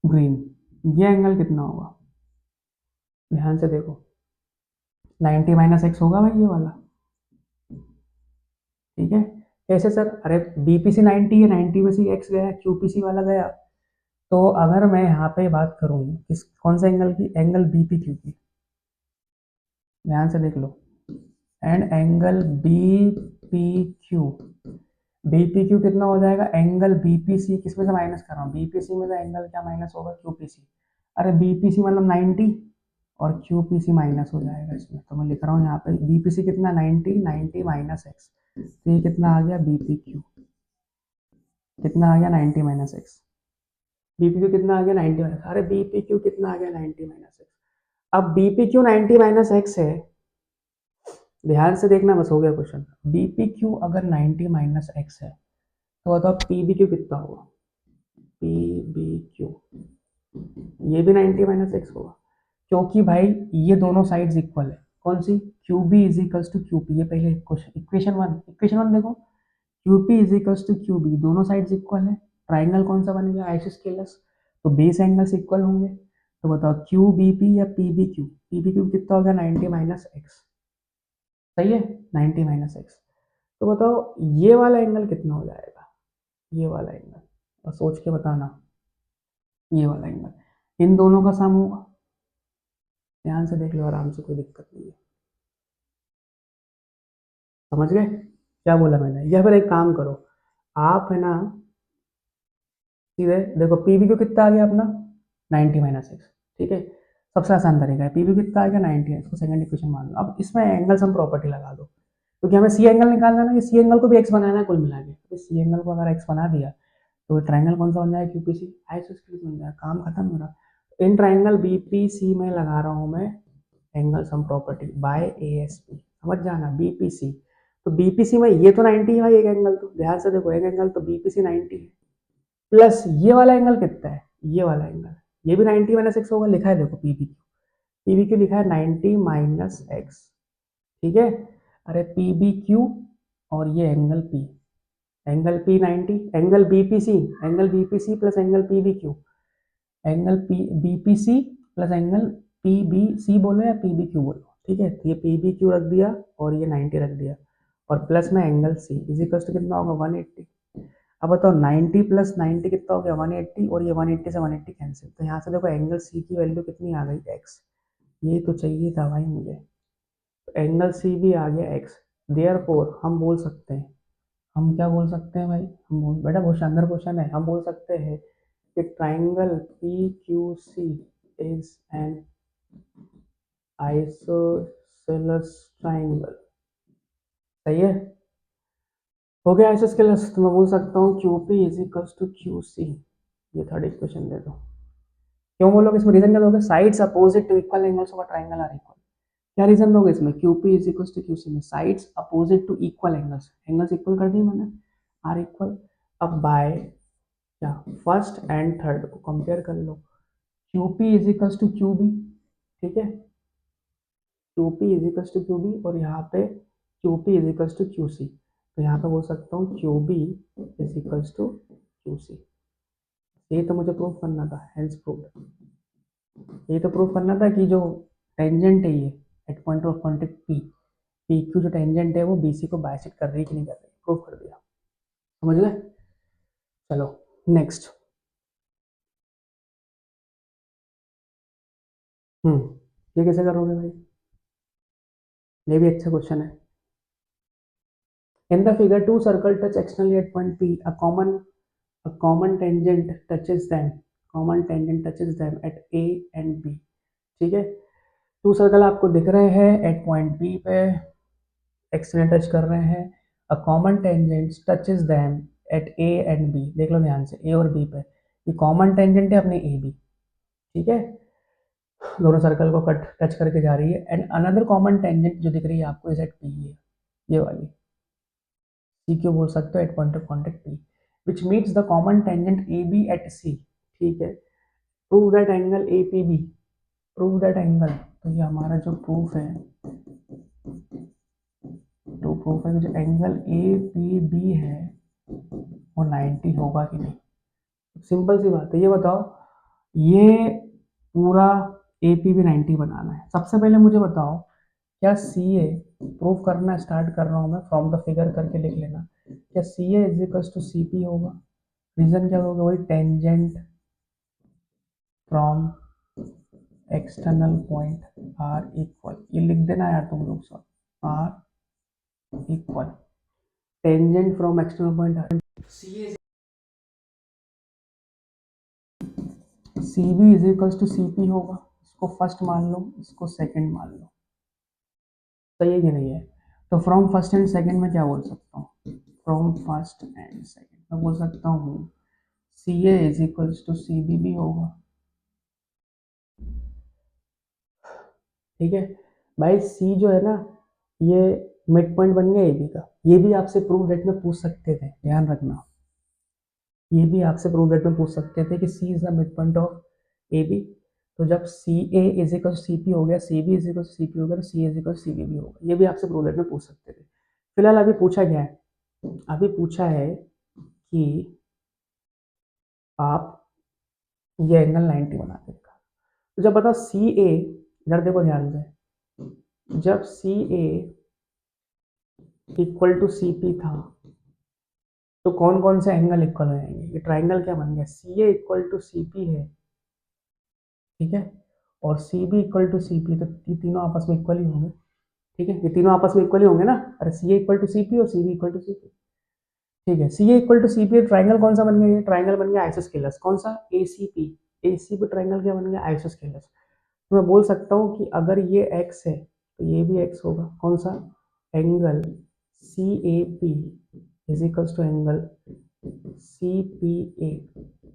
ग्रीन। ये एंगल कितना होगा? ध्यान से देखो, 90 माइनस एक्स होगा भाई ये वाला, ठीक है। कैसे सर? अरे बीपीसी 90 है, 90 में से एक्स गया, क्यूपीसी वाला गया। तो अगर मैं यहाँ पे बात करूँ किस, कौन से एंगल की? एंगल बीपी क्यू की, ध्यान से देख लो, and angle B P Q. B P Q कितना हो जाएगा? एंगल बी पी सी, किसमें से माइनस कर रहा हूँ? बी पी सी में से एंगल क्या माइनस होगा? Q P C. अरे बी पी सी मतलब 90, और क्यू पी सी माइनस हो जाएगा इसमें, तो मैं लिख रहा हूँ यहाँ पे बी पी सी कितना? 90, 90 माइनस एक्स, तो ये कितना आ गया? बी पी क्यू कितना आ गया? 90 minus x. B P Q कितना आ गया? 90 माइनस, अरे बी पी क्यू कितना आ गया? 90 माइनस एक्स। अब B P Q 90 minus x है, ध्यान से देखना, बस हो गया क्वेश्चन। बी पी क्यू अगर 90 माइनस एक्स है, तो बताओ पी बी क्यू कितना होगा? पी बी क्यू, ये भी 90 माइनस एक्स होगा, क्योंकि भाई ये दोनों साइड्स इक्वल है। कौन सी? Q B is equals to Q P, ये पहले question equation one, equation one देखो, Q P is equals to Q B, दोनों साइड्स इक्वल है। ट्राइंगल कौन सा बन गया? आइसोस्केलस, तो बेस एंगल्स इक्वल होंगे। तो बताओ क्यू बी पी या P B Q? P B Q कितना हो गया? 90 माइनस एक्स, सही है, 90 माइनस एक्स। तो बताओ ये वाला एंगल कितना हो जाएगा? ये वाला एंगल, और सोच के बताना, ये वाला एंगल इन दोनों का सम होगा। ध्यान से देख लो आराम से, कोई दिक्कत नहीं है, समझ गए क्या बोला मैंने? या फिर एक काम करो, आप है ना सीधे देखो, पीवी क्यू कितना आ गया अपना? 90 माइनस एक्स, ठीक है। सबसे आसान तरीका है, पीवी कितना आ गया? 90, इसको सेकंड इक्वेशन मान लो। अब इसमें एंगल सम प्रॉपर्टी लगा दो, क्योंकि हमें सी एंगल निकालना है ना, कि सी एंगल को भी एक्स बनाना है कुल मिला के। तो सी एंगल को अगर एक्स बना दिया, तो ट्राइंगल कौन सा बन जाएगा? क्यूपीसी, आइसोस्केलेस बन जाएगा, काम खत्म मेरा। इन ट्राइंगल बीपीसी में लगा रहा हूँ मैं angle sum property bye ASP, समझ जाना, बीपीसी। तो बीपीसी में ये तो 90 है भाई, एक एंगल, तो ध्यान से देखो, एक एंगल तो बीपीसी 90 है, प्लस ये वाला एंगल कितना है? ये वाला एंगल, ये भी 90 माइनस एक्स होगा, लिखा है देखो पीबी क्यू, पीबी क्यू लिखा है 90 माइनस एक्स, ठीक है। अरे पीबी क्यू और ये angle P 90, angle BPC, angle BPC plus angle PB Q, angle P BPC plus angle PBC बोलो या पीबी क्यू बोलो, ठीक है। तो ये पीबी क्यू रख दिया और ये 90 रख दिया, और प्लस में angle C is equal to कितना होगा? 180। अब बताओ 90 प्लस 90 कितना हो गया? 180, और ये 180 से 180 कैंसिल, तो यहाँ से देखो एंगल सी की वैल्यू कितनी आ गई? एक्स। ये तो चाहिए था भाई मुझे, एंगल सी भी आ गया एक्स। देयरफॉर हम बोल सकते हैं, हम क्या बोल सकते हैं भाई? हम बोल, बेटा बहुत शानदार क्वेश्चन है, हम बोल सकते हैं कि triangle P Q C is an isosceles triangle, सही है, हो गया आइसोसेलेस। तो मैं बोल सकता हूँ Q P is equal to Q C. ये थर्ड इक्वेशन दे दो। क्यों बोलोगे? इसमें रीजन क्या दोगे? Sides opposite to equal angles of a triangle are equal. क्या रीजन दोगे इसमें? QP is equal to QC में sides opposite to equal angles, angles equal कर दिए मैंने, आर इक्वल। अब बाय क्या, फर्स्ट एंड थर्ड को कंपेयर कर लो, Q P is equals to Q B, ठीक है, Q P is equals to Q B, और यहाँ पे Q P is equals to Q C, तो यहाँ पे बोल सकता हूँ Q B is equals to Q C. ये तो मुझे प्रूफ करना था, हेंस प्रूफ, ये तो प्रूफ करना था कि जो टेंजेंट है ये at point of contact P, P Q जो टेंजेंट है वो बी सी को बाइसेक्ट कर रही है कि नहीं कर रही, प्रूफ कर दिया, समझ गए। चलो नेक्स्ट। ये कैसे करोगे भाई, ये भी अच्छा क्वेश्चन है। In the figure two circle touch externally at point P, a common tangent touches them, common tangent touches them at a and b, ठीक है, टू सर्कल आपको दिख रहे हैं एट पॉइंट बी पे, एक्सटर्नल टच कर रहे हैं, a common tangent touches them at A and B, देख लो ध्यान से, ए और बी पे, ये कॉमन टेंजेंट है अपने ए बी, ठीक है, दोनों सर्कल को कट टच करके जा रही है, एंड अनदर कॉमन टेंजेंट जो दिख रही है आपको इज एट पी, ये वाली, सी क्यों बोल सकते हो, at point of contact P, which meets the common tangent A B at C, ठीक है, prove that angle A P B, prove that angle, तो ये हमारा जो प्रूफ है, जो प्रूफ है कि जो एंगल ए पी बी है वो 90 होगा कि नहीं, सिंपल सी बात है, ये बताओ, ये पूरा ए पी बी 90 बनाना है, सबसे पहले मुझे बताओ क्या सी ए, प्रूफ करना स्टार्ट कर रहा हूँ मैं, फ्रॉम द फिगर करके लिख लेना, क्या C A is equal to C P होगा, रीजन क्या होगा, वही tangent from external point are equal, ये लिख देना यार तुम लोग सब, are equal tangent from external point are, C B is equal to C P होगा, इसको फर्स्ट मान लो, इसको सेकंड मान लो, सही है कि नहीं है, तो फ्रॉम फर्स्ट एंड सेकंड में क्या बोल सकता हूँ, फ्रॉम फर्स्ट एंड सेकंड मैं बोल सकता हूँ C A is equal to C B भी होगा, ठीक है, भाई सी जो है ना, ये मिड पॉइंट बन गया ए बी का, ये भी आपसे प्रूफ डेट में पूछ सकते थे, ध्यान रखना, ये भी आपसे प्रूफ डेट में पूछ सकते थे कि C is the mid point of A B, तो जब C A is equal C P हो गया, C B is equal C P हो गया, तो C is equal C B भी होगा, ये भी आपसे प्रूफ डेट में पूछ सकते थे। फिलहाल अभी पूछा गया है, अभी पूछा है कि आप ये एंगल 90 बना के दिखा, तो जब बताओ सी ए, इधर देखो ध्यान से, जब C A equal to C P था तो कौन कौन से एंगल इक्वल हो जाएंगे, ये ट्राइंगल क्या बन गया, C A equal to C P है, ठीक है, और C B equal to C P, तो ये तीनों आपस में इक्वल ही होंगे, ठीक है, ये तीनों आपस में इक्वल ही होंगे ना, अरे C A equal to C P और C B equal to C P, ठीक है, C A equal to C P, triangle कौन सा बन गया, ये ट्राइंगल बन गया आइसोस्केलस, कौन सा, ए सी पी, ए सी पी ट्राइंगल क्या बन गया, आइसोस्केलस, तो मैं बोल सकता हूँ कि अगर ये एक्स है तो ये भी एक्स होगा, कौन सा, angle C A P is equals to angle C P A,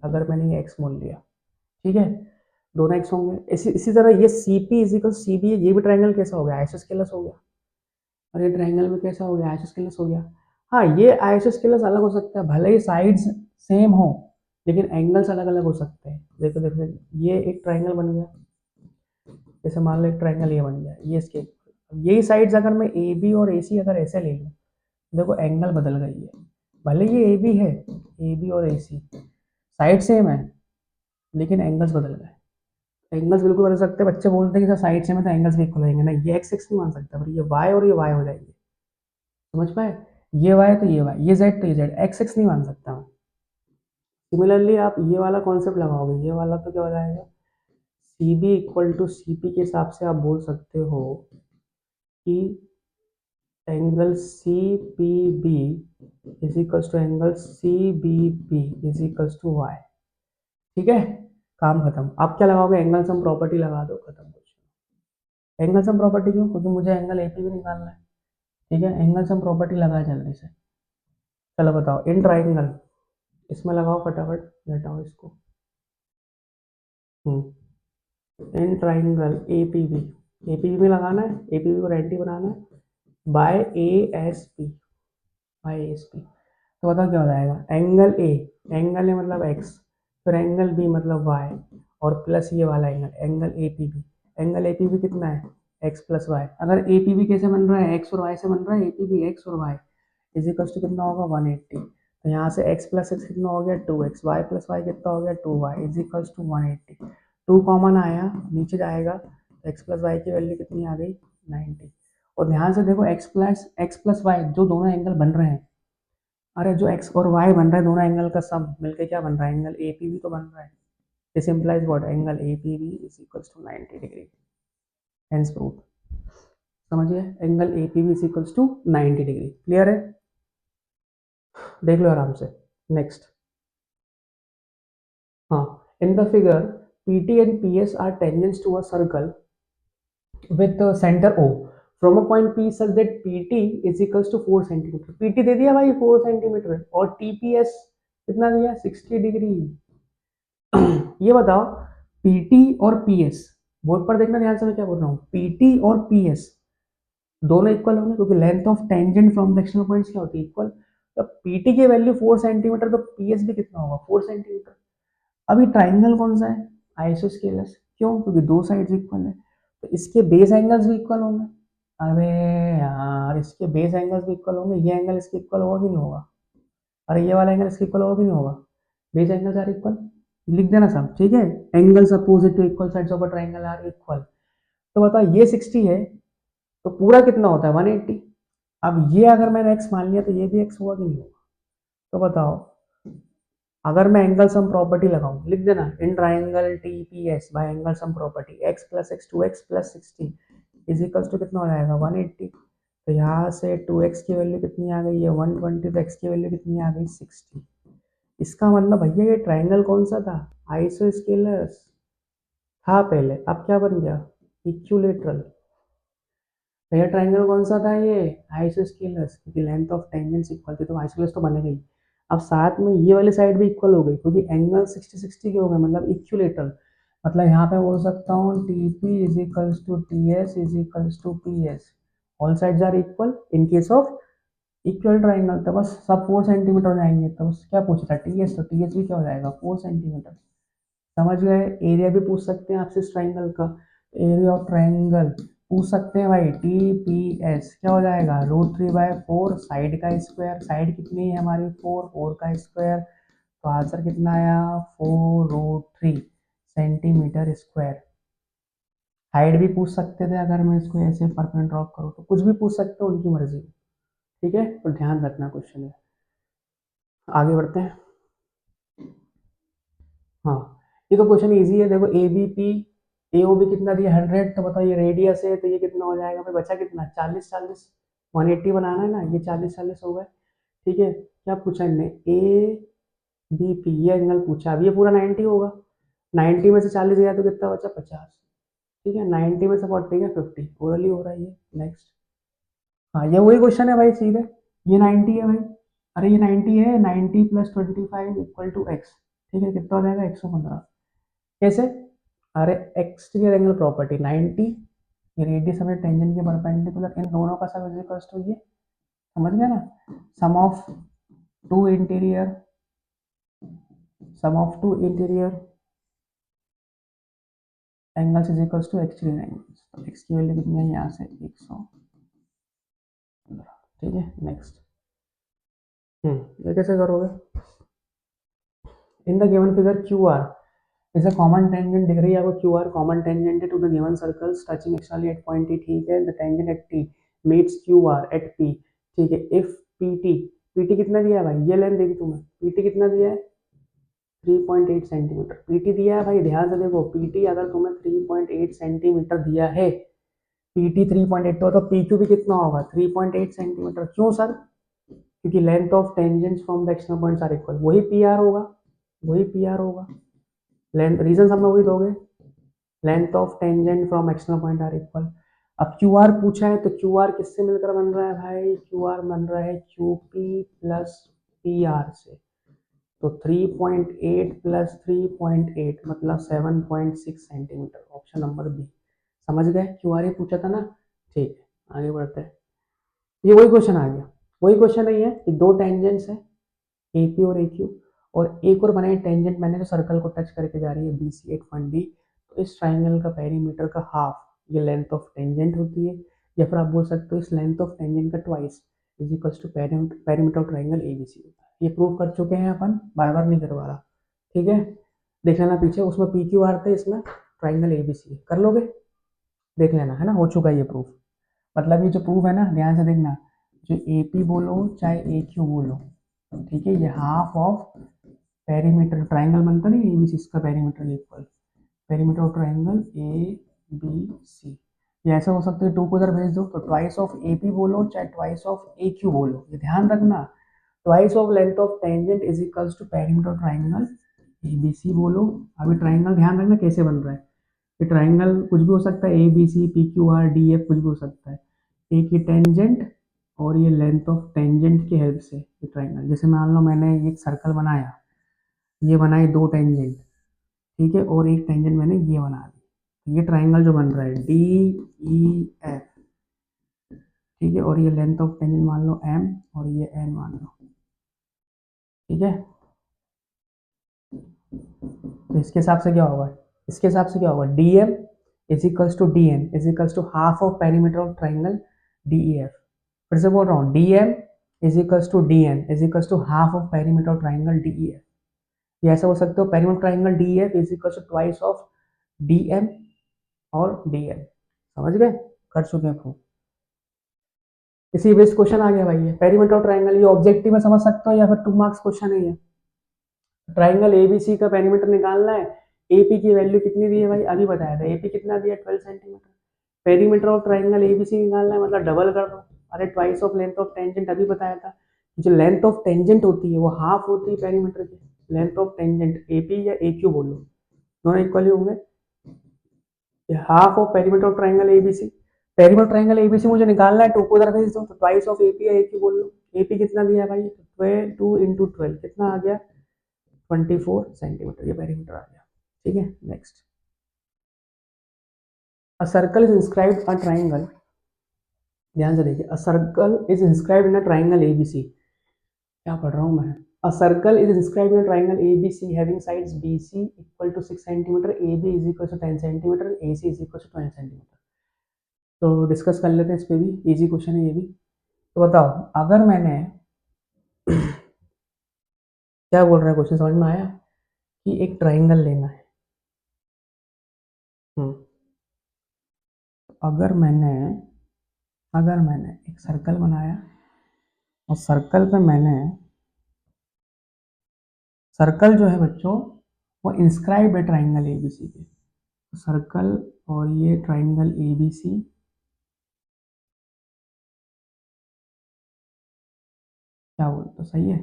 अगर मैंने ये एक्स मोल लिया, ठीक है, दोनों एक्स होंगे, इसी तरह ये C P is equal C B, ये भी ट्राइंगल कैसा हो गया, आइसोस्केलस हो गया, और ये ट्राइंगल में कैसा हो गया, आइसोस्केलस हो गया, हाँ ये आइसोस्केलस अलग हो सकता है, भले ही साइड्स सेम हो लेकिन एंगल्स अलग अलग हो सकते हैं, देखो देखो, ये एक ट्राइंगल बन गया, जैसे मान लो एक ट्राइंगल ये बन गया, ये इसके, यही साइड्स अगर मैं ए बी और ए सी अगर ऐसे ले लूँ, देखो एंगल बदल गई है, भले ये ए बी है, ए बी और ए सी साइड सेम है लेकिन एंगल्स बदल गए, एंगल्स बिल्कुल बदल सकते हैं, बच्चे बोलते हैं कि सर साइड सेम है तो एंगल्स भी इक्वल होंगे, ना ये एक्स एक्स नहीं मान सकता, पर ये वाई और ये वाई हो जाएंगे, समझ पाए, ये वाई तो ये वाई, ये जेड तो ये जेड, एक्स एक्स नहीं मान सकता मैं, सिमिलरली आप ये वाला कॉन्सेप्ट लगाओगे, ये वाला तो क्या हो जाएगा, C B equal to C P के हिसाब से आप बोल सकते हो कि angle C P B is equal to angle C B B is equal to y, ठीक है, काम खत्म, आप क्या लगाओगे, एंगल सम प्रॉपर्टी लगा दो, खत्म कुछ, एंगल सम प्रॉपर्टी क्यों, क्योंकि मुझे एंगल ए पी भी निकालना है, ठीक है, एंगल सम प्रॉपर्टी लगाए जल्दी से, चलो बताओ इन ट्राइंगल, इसमें लगाओ फटाफट, हटाओ इसको, in triangle A P B, A P B में लगाना है, ए पी बी को 90 बनाना है, by A S P, by A S P, तो बताओ क्या हो जाएगा, एंगल ए मतलब एक्स, फिर एंगल बी मतलब वाई, और प्लस ये वाला angle A P B. Angle A P B कितना है, एक्स प्लस वाई। अगर ए पी बी कैसे बन रहा है, एक्स और वाई से बन रहा है, ए पी बी एक्स और वाई इज इक्वल टू कितना होगा 180। तो यहाँ से एक्स प्लस एक्स कितना हो गया 2x, वाई प्लस वाई कितना हो गया 2y is equal to 180। 2 common आया, नीचे जाएगा तो एक्स प्लस वाई की वैल्यू कितनी आ गई 90। और ध्यान से देखो एक्स प्लस वाई जो दोनों एंगल बन रहे हैं, अरे जो एक्स और वाई बन रहा है दोनों एंगल का सम मिलके क्या बन रहा है, एंगल ए पी बी तो बन रहा है। This implies what, angle A P B is equal to 90 degree. Hence prove. समझिए, angle A P B is equal to 90 degree. Clear है, देख लो आराम से। नेक्स्ट, हाँ, in the figure P T and P S are tangents to a circle with the center O from a point P such that PT is equals to 4 centimetre. PT दे दिया भाई 4 centimetre, और TPS कितना दिया 60 degree. ये बताओ PT और PS, board पर देखना ध्यान से मैं क्या बोल रहा हूँ, PT और PS दोनों इक्वल होंगे क्योंकि length of tangent from sectional points क्या होती है, इक्वल। तो PT की वैल्यू 4 सेंटीमीटर, तो PS भी कितना होगा 4 सेंटीमीटर। अभी ट्राइंगल कौन सा है, आइसोस्केलस। क्यों, क्योंकि दो साइड्स इक्वल है, तो इसके बेस एंगल्स भी इक्वल होंगे। अरे यार, इसके बेस एंगल्स भी इक्वल होंगे, ये एंगल इसके इक्वल होगा कि नहीं होगा, अरे ये वाला एंगल इसके इक्वल होगा कि नहीं होगा, बेस एंगल्स आर इक्वल। लिख देना सब, ठीक है। Angles opposite to equal sides of a triangle are equal. तो बताओ ये 60 है, तो पूरा कितना होता है 180। अब ये अगर मैंने x मान लिया तो ये भी x हुआ कि नहीं होगा। तो बताओ, अगर मैं एंगल सम प्रॉपर्टी लगाऊं, लिख देना in triangle T P S by angle sum property x plus x 2x plus 60 is equal to कितना हो जाएगा 180। तो यहाँ से 2x की वैल्यू कितनी आ गई है 120, तो x की वैल्यू कितनी आ गई 60। इसका मतलब भैया ये ट्राइंगल कौन सा था, आइसोस्केलस था पहले, अब क्या बन गया इक्विलेटरल। भैया ट्राइंगल कौन सा था, ये आइसोस्केलस, क्योंकि लेंथ ऑफ टेंजेंट्स इक्वल थी तो आइसोस्केलस तो बनेगा ही। अब साथ में ये वाली साइड भी इक्वल हो गई क्योंकि एंगल 60 60 के हो गए, मतलब इक्विलेटरल। मतलब यहाँ पे बोल सकता हूँ T P is equals to T S is equals to P S, all sides are equal in case of equal triangle. तो बस सब 4 सेंटीमीटर हो जाएंगे, तो बस क्या पूछा था टी एस, तो टी एस भी क्या हो जाएगा 4 सेंटीमीटर। समझ गए, एरिया भी पूछ सकते हैं आपसे इस ट्राइंगल का, एरिया ऑफ ट्राइंगल पूछ सकते हैं भाई, टी पी एस क्या हो जाएगा √3/4, साइड का स्क्वायर, साइड कितनी है हमारी 4, 4 का स्क्वायर, तो आंसर कितना आया 4√3 सेंटीमीटर स्क्वायर। हाइट भी पूछ सकते थे, अगर मैं इसको ऐसे परपेंडिकुलर ड्रॉ करूँ तो कुछ भी पूछ सकते हो, उनकी मर्जी। ठीक है, तो ध्यान रखना क्वेश्चन में। आगे बढ़ते हैं। हाँ, ये तो क्वेश्चन इजी है, देखो A B P A O B कितना दिया 100, तो बताओ ये रेडियस है तो ये कितना हो जाएगा भाई, बचा कितना 40 40, 180 बनाना है ना, ये 40 40 हो गए। ठीक है, क्या पूछा इनने ए बी पी, ये एंगल पूछा, अब ये पूरा 90 होगा, 90 में से 40 गया तो कितना बचा 50। ठीक है, 90 में से 40 गया 50, ओरली हो रहा है ये। नेक्स्ट, हाँ ये वही क्वेश्चन है भाई सीधे, ये 90 है भाई, अरे ये 90 है, 90 प्लस 25 इक्वल टू एक्स। ठीक है, कितना हो जाएगा 115। कैसे, अरे एक्सटीरियर एंगल प्रॉपर्टी 90, ये रेडियस हमें टेंजेंट के परपेंडिकुलर, इन दोनों का सम इज इक्वल्स टू ये, समझ गए ना, sum of two interior, sum of two interior angles is equals to exterior angles. तो एक्स की वैल्यू कितनी है यहाँ से 115। ठीक है, नेक्स्ट, ये कैसे करोगे, in the given figure Q R is a common tangent, दिख रही है आपको QR कॉमन टेंजेंट है to the given circles touching externally at point T। ठीक है, the tangent at T meets QR at P। ठीक है, इफ PT, PT कितना दिया है भाई, ये लेंथ देखी तुम्हें, PT कितना दिया है 3.8 सेंटीमीटर PT दिया है भाई, ध्यान से देखो PT अगर तुम्हें 3.8 सेंटीमीटर दिया है, PT 3.8, तो PQ भी कितना होगा 3.8 सेंटीमीटर। क्यों सर, क्योंकि length of tangents from the external points are equal, वही PR होगा, वही PR होगा। लेंथ रीजन सब में वही दोगे, length of tangent from external point are equal. अब क्यू आर पूछा है तो क्यू आर किससे मिलकर बन रहा है भाई, क्यू आर बन रहा है Q P plus P R से। तो 3.8 प्लस 3.8 मतलब 7.6 सेंटीमीटर, ऑप्शन नंबर बी। समझ गए, क्यू आर ही पूछा था ना। ठीक है, आगे बढ़ते हैं। ये वही क्वेश्चन आ गया, वही क्वेश्चन नहीं है कि दो टेंजेंट्स है, ए पी और ए क्यू, और एक और बनाई टेंजेंट मैंने जो सर्कल को टच करके जा रही है B C at point D. तो इस ट्राइंगल का पेरीमीटर का हाफ ये लेंथ ऑफ टेंजेंट होती है, या फिर आप बोल सकते हो इस लेंथ ऑफ टेंजेंट का twice is equals to perimeter of triangle A B C होता है। ये प्रूव कर चुके हैं अपन, बार बार नहीं करवा रहा, ठीक है। देख लेना पीछे, उसमें पी क्यू आर थे, इसमें ट्राइंगल ए बी सी कर लोगे, देख लेना, है ना, हो चुका है ये प्रूफ। मतलब ये जो प्रूफ है ना, ध्यान से देखना, जो ए पी बोलो चाहे ए क्यू बोलो, ठीक है, ये हाफ ऑफ पेरीमीटर ट्राइंगल बनता नहीं ए बी सी, इसका perimeter equal perimeter of triangle A B C. ये ऐसा हो सकता है, टू को उधर भेज दो तो ट्वाइस ऑफ ए पी बोलो चाहे ट्वाइस ऑफ ए क्यू बोलो, ये ध्यान रखना, twice of length of tangent is equals to perimeter of triangle A B C बोलो। अभी ट्राइंगल ध्यान रखना कैसे बन रहा है, ये ट्राइंगल कुछ भी हो सकता है, A B C P Q R D F कुछ भी हो सकता है, एक ही टेंजेंट और ये लेंथ ऑफ टेंजेंट की हेल्प से ये ट्राइंगल, जैसे मान लो मैंने एक सर्कल बनाया, ये बनाए दो टेंजेंट, ठीक है, और एक टेंजेंट मैंने ये बना दी, ये ट्राइंगल जो बन रहा है डी ई एफ, ठीक है, और ये लेंथ ऑफ टेंजेंट मान लो एम और ये एन मान लो, ठीक है। तो इसके हिसाब से क्या होगा, इसके हिसाब से क्या होगा, D M is equals to D N is equals to half of perimeter of triangle D E F. फिर से बोल रहा हूँ, D M is equals to D N is equals to half of perimeter of triangle D E F. ये ऐसा हो सकते हो, perimeter triangle D F is equals to twice of D M और डी एन। समझ गए, कर चुके हैं प्रूफ। इसी बेस्ड क्वेश्चन आ गया भाई, ये पेरीमीटर ऑफ ट्राइंगल, ये ऑब्जेक्टिव में समझ सकते हो या फिर 2 मार्क्स क्वेश्चन है ये। ट्राइंगल एबीसी का पेरीमीटर निकालना है, एपी की वैल्यू कितनी दी है भाई, अभी बताया था, एपी कितना दिया 12 centimetre. Perimeter of triangle ABC निकालना है, मतलब डबल कर दो, अरे twice of length of tangent अभी बताया था, जो लेंथ ऑफ टेंजेंट होती है वो हाफ होती है पेरीमीटर की, लेंथ ऑफ टेंजेंट एपी या ए क्यू बोलो, दोनों इक्वल ही होंगे, half of perimeter of triangle ABC. Perimeter triangle ABC मुझे निकालना है, टू को उधर भेज दो तो ट्वाइस ऑफ एपी या ए क्यू बोल लो। एपी कितना दिया है भाई, 12 2 इंटू 12 कितना आ गया, 24 सेंटीमीटर, ये पेरीमीटर आ गया, ठीक है। Next, a circle is inscribed a triangle, ध्यान से देखिए, a circle is inscribed in a triangle ABC, क्या पढ़ रहा हूँ मैं, a circle is inscribed in a triangle ABC having sides BC equal to 6 centimetre, AB is equal to 10 centimetre, AC is equal to 20 centimetre. तो discuss कर लेते हैं इस पे भी, इजी क्वेश्चन है ये भी। तो बताओ, अगर मैंने क्या बोल रहा है क्वेश्चन, समझ में आया, कि एक ट्राइंगल लेना है, हम्म, अगर मैंने एक सर्कल बनाया और सर्कल पे मैंने, सर्कल जो है बच्चों वो इंस्क्राइब है ट्राइंगल एबीसी पे, तो सर्कल और ये ट्राइंगल एबीसी, क्या बोलते हो, सही है।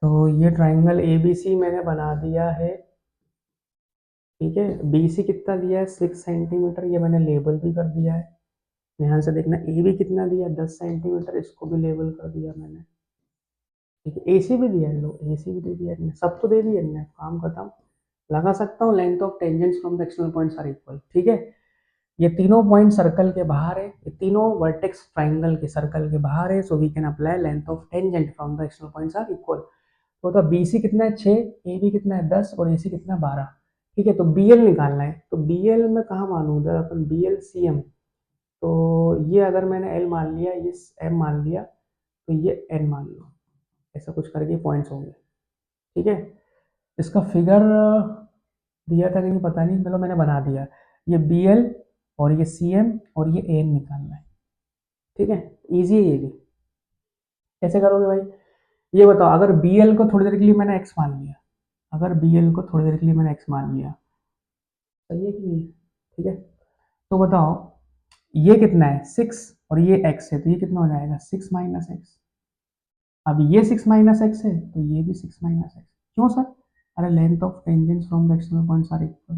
तो ये ट्राइंगल एबीसी मैंने बना दिया है, ठीक है, बीसी कितना दिया है 6 सेंटीमीटर, ये मैंने लेबल भी कर दिया है। ध्यान से देखना, ए बी कितना दिया 10 सेंटीमीटर, इसको भी लेबल कर दिया मैंने, ठीक है। ए सी भी दिया है, लो ए सी भी दे दिया है, सब तो दे दिया है, काम खत्म। लगा सकता हूँ length of tangents from the external points are equal, ठीक है। ये तीनों पॉइंट सर्कल के बाहर है, ये तीनों वर्टेक्स ट्राइंगल के सर्कल के बाहर है, so we can apply length of tangent from the external points are equal. तो बी सी कितना है 6, ए बी कितना है 10 और ए सी कितना है 12, ठीक है। तो बी एल निकालना है, तो बी एल में कहाँ मानूँ उधर, अपन बी एल सी एम, तो ये अगर मैंने एल मान लिया, ये एम मान लिया, तो ये एन मान लो, ऐसा कुछ करके पॉइंट्स होंगे, ठीक है। इसका फिगर दिया था कि नहीं पता नहीं, चलो मैंने बना दिया, ये बी एल और ये सी एम और ये ए एन निकालना है, ठीक है। ईजी है ये भी, कैसे करोगे भाई, ये बताओ, अगर बी एल को थोड़ी देर के लिए मैंने एक्स मान लिया, अगर बी एल को थोड़ी देर के लिए मैंने एक्स मान लिया, सही है कि नहीं, ठीक है। तो बताओ, ये कितना है 6 और ये x है, तो ये कितना हो जाएगा 6 माइनस एक्स। अब ये 6 माइनस एक्स है तो ये भी 6 माइनस एक्स, क्यों सर, अरे length of tangents from the external points are equal,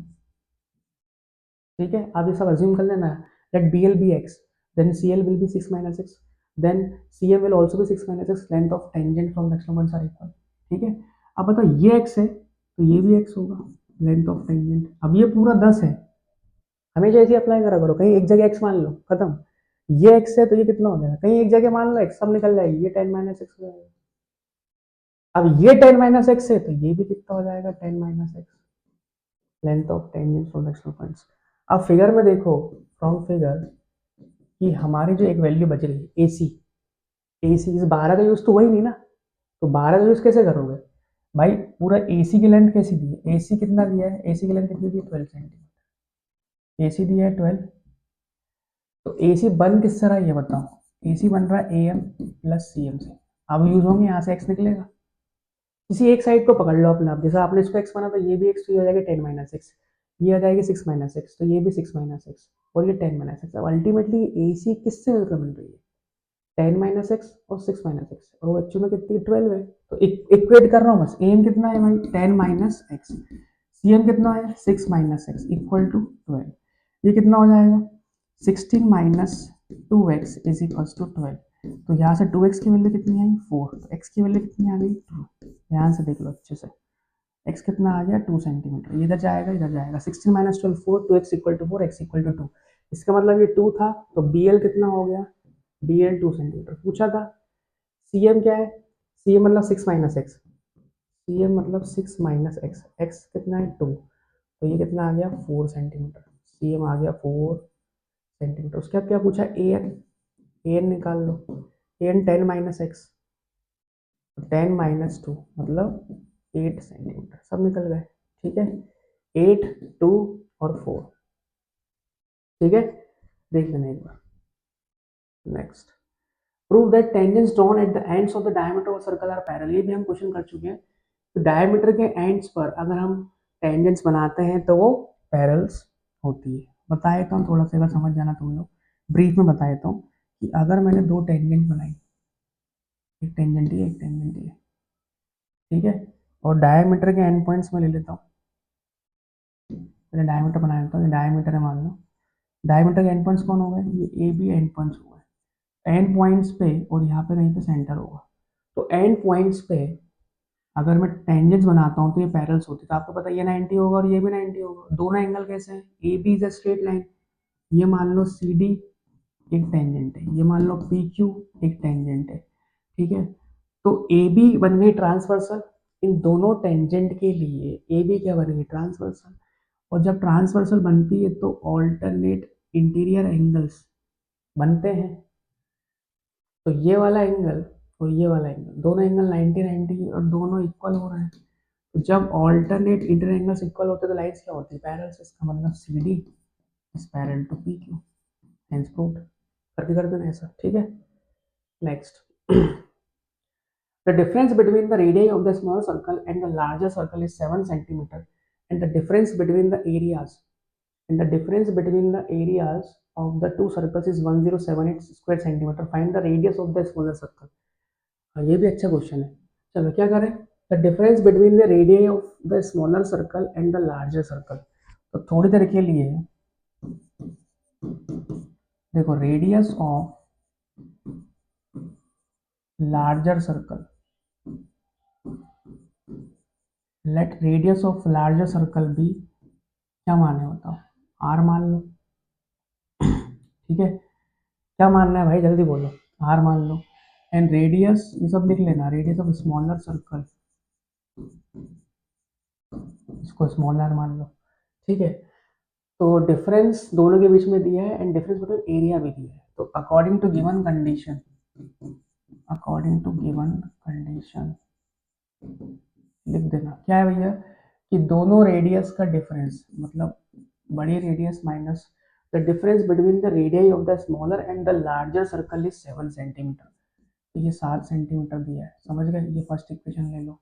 ठीक है। अब ये सब अज्यूम कर लेना, let B L B x, then C L will be 6 minus x, then C M will also be 6 minus x, length of tangent from the external points are equal, ठीक है। अब बताओ ये एक्स है तो ये भी एक्स होगा, लेंथ ऑफ टेंजेंट, अब ये पूरा 10 है, हमेशा ऐसे अप्लाई करा करो, कहीं एक जगह एक्स मान लो, खत्म। ये एक्स है तो ये कितना हो जाएगा, कहीं एक जगह मान लो एक्स, सब निकल जाएगी, ये 10 माइनस एक्स हो जाएगा, अब ये 10 माइनस एक्स है तो ये भी कितना हो जाएगा 10 minus x, length of tangent from external points. अब फिगर में देखो, फ्रॉम फिगर कि हमारी जो एक वैल्यू बच रही है ए सी, ए सी इस 12 का यूज तो वही नहीं ना, तो 12 का यूज कैसे करोगे भाई, पूरा ए सी की लेंथ कैसी दी है, ए सी कितना दिया है, ए सी की लेंथ कितनी दी है 12 सेंटीमीटर, ए सी दिया है 12, तो ए सी बन किससे रहा है ये बताओ, ए सी बन रहा है A M plus C M से। अब यूज होंगे, यहाँ से एक्स निकलेगा, किसी एक साइड को पकड़ लो अपना, जैसा आपने इसको एक्स माना तो ये भी एक्स, तो ये हो जाएगा 10 माइनस एक्स, ये आ जाएगी 6 माइनस एक्स, तो ये भी 6 माइनस एक्स, और ये 10 माइनस एक्स। अब अल्टीमेटली ए सी किससे मिलकर बन रही है, 10 माइनस एक्स और 6 माइनस एक्स, और वो एक्चुअली में कितनी 12 है, तो इक्वेट कर रहा हूँ बस, एम कितना है भाई 10 माइनस एक्स, सी एम कितना है 6 माइनस एक्स इक्वल टू 12, ये कितना हो जाएगा 16 minus 2x is equal to 12, तो यहाँ से 2x की वैल्यू कितनी आई 4, तो x की वैल्यू कितनी आ गई 2, ध्यान से देख लो अच्छे से, x कितना आ गया 2 सेंटीमीटर, ये इधर जाएगा इधर जाएगा, 16 minus 12 4, 2x equal to 4, x equal to 2, इसका मतलब ये 2 था, तो bl कितना हो गया, bl 2 सेंटीमीटर पूछा था। cm क्या है, cm मतलब 6 माइनस एक्स, cm मतलब 6 माइनस एक्स, x कितना है 2, तो ये कितना आ गया 4 सेंटीमीटर, cm आ गया 4 सेंटीमीटर। उसके बाद क्या पूछा an, an निकाल लो, an 10 माइनस एक्स, 10 माइनस 2 मतलब 8 सेंटीमीटर, सब निकल गए, ठीक है, 8 2 और 4, ठीक है, देख लेना एक बार। Next, prove that tangents drawn at the ends of the diameter of circle are parallel, ये भी हम क्वेश्चन कर चुके हैं, तो डायमीटर के एंड्स पर अगर हम टेंजेंट्स बनाते हैं तो वो पैरेलल्स होती है। बताए तो हम थोड़ा सा, अगर समझ जाना तुम लोग, ब्रीफ में बताए तो, कि अगर मैंने दो टेंजेंट बनाई, एक टेंजेंट ही एक टेंजेंट ही, ठीक है, और डायमीटर के एंड पॉइंट्स में ले लेता हूँ, मैंने डायमीटर बना लेता हूँ, डायमीटर है मान लो, डायमीटर के एंड पॉइंट्स कौन हो गए, ये ए बी एंड पॉइंट्स हो गए, एंड पॉइंट्स पे, और यहाँ पे कहीं पे सेंटर होगा, तो एंड पॉइंट्स पे अगर मैं टेंजेंट्स बनाता हूँ तो ये पैरेलल्स होती है, तो आपको पता है ये 90 होगा और ये भी 90 होगा, दोनों एंगल कैसे हैं, A B is a straight line, ये मान लो सी डी एक टेंजेंट है, ये मान लो पी क्यू एक टेंजेंट है, ठीक है, तो ए बी बन गई ट्रांसवर्सल, इन दोनों टेंजेंट के लिए ए बी क्या बन गई ट्रांसवर्सल, और जब ट्रांसवर्सल बनती है तो ऑल्टरनेट इंटीरियर एंगल्स बनते हैं, तो ये वाला एंगल और ये वाला एंगल, दोनों एंगल 90 90 और दोनों इक्वल हो रहे हैं, तो जब ऑल्टरनेट इंटर एंगल्स इक्वल होते हैं तो लाइन्स क्या होती है पैरेलल, इसका मतलब C D is parallel to P Q, hence proved, करके कर देना ऐसा, ठीक है। Next, the difference between the radii of the small circle and the larger circle is 7 centimeter, and the difference between the areas of the two circles is 1078 square centimeter, find the radius of the smaller circle। हाँ ये भी अच्छा question है, चलो क्या करें, the difference between the radius of the smaller circle and the larger circle, तो थोड़ी देर के लिए देखो, radius of larger circle, let radius of larger circle भी क्या माने बताओ, आर मान लो, ठीक है, क्या मानना है भाई जल्दी बोलो, आर मान लो, एंड रेडियस ये सब लिख लेना, रेडियस ऑफ स्मॉलर सर्कल, इसको स्मॉल आर मान लो, ठीक है, तो डिफरेंस दोनों के बीच में दिया है एंड डिफरेंस बिटवीन एरिया भी दिया है, तो according to given condition, according to given condition लिख देना क्या है भैया, कि दोनों रेडियस का डिफरेंस, मतलब बड़ी radius minus the difference between the radius of the smaller and the larger circle is 7 centimetre, तो ये 7 सेंटीमीटर दिया है, समझ गए, ये फर्स्ट इक्वेशन ले लो,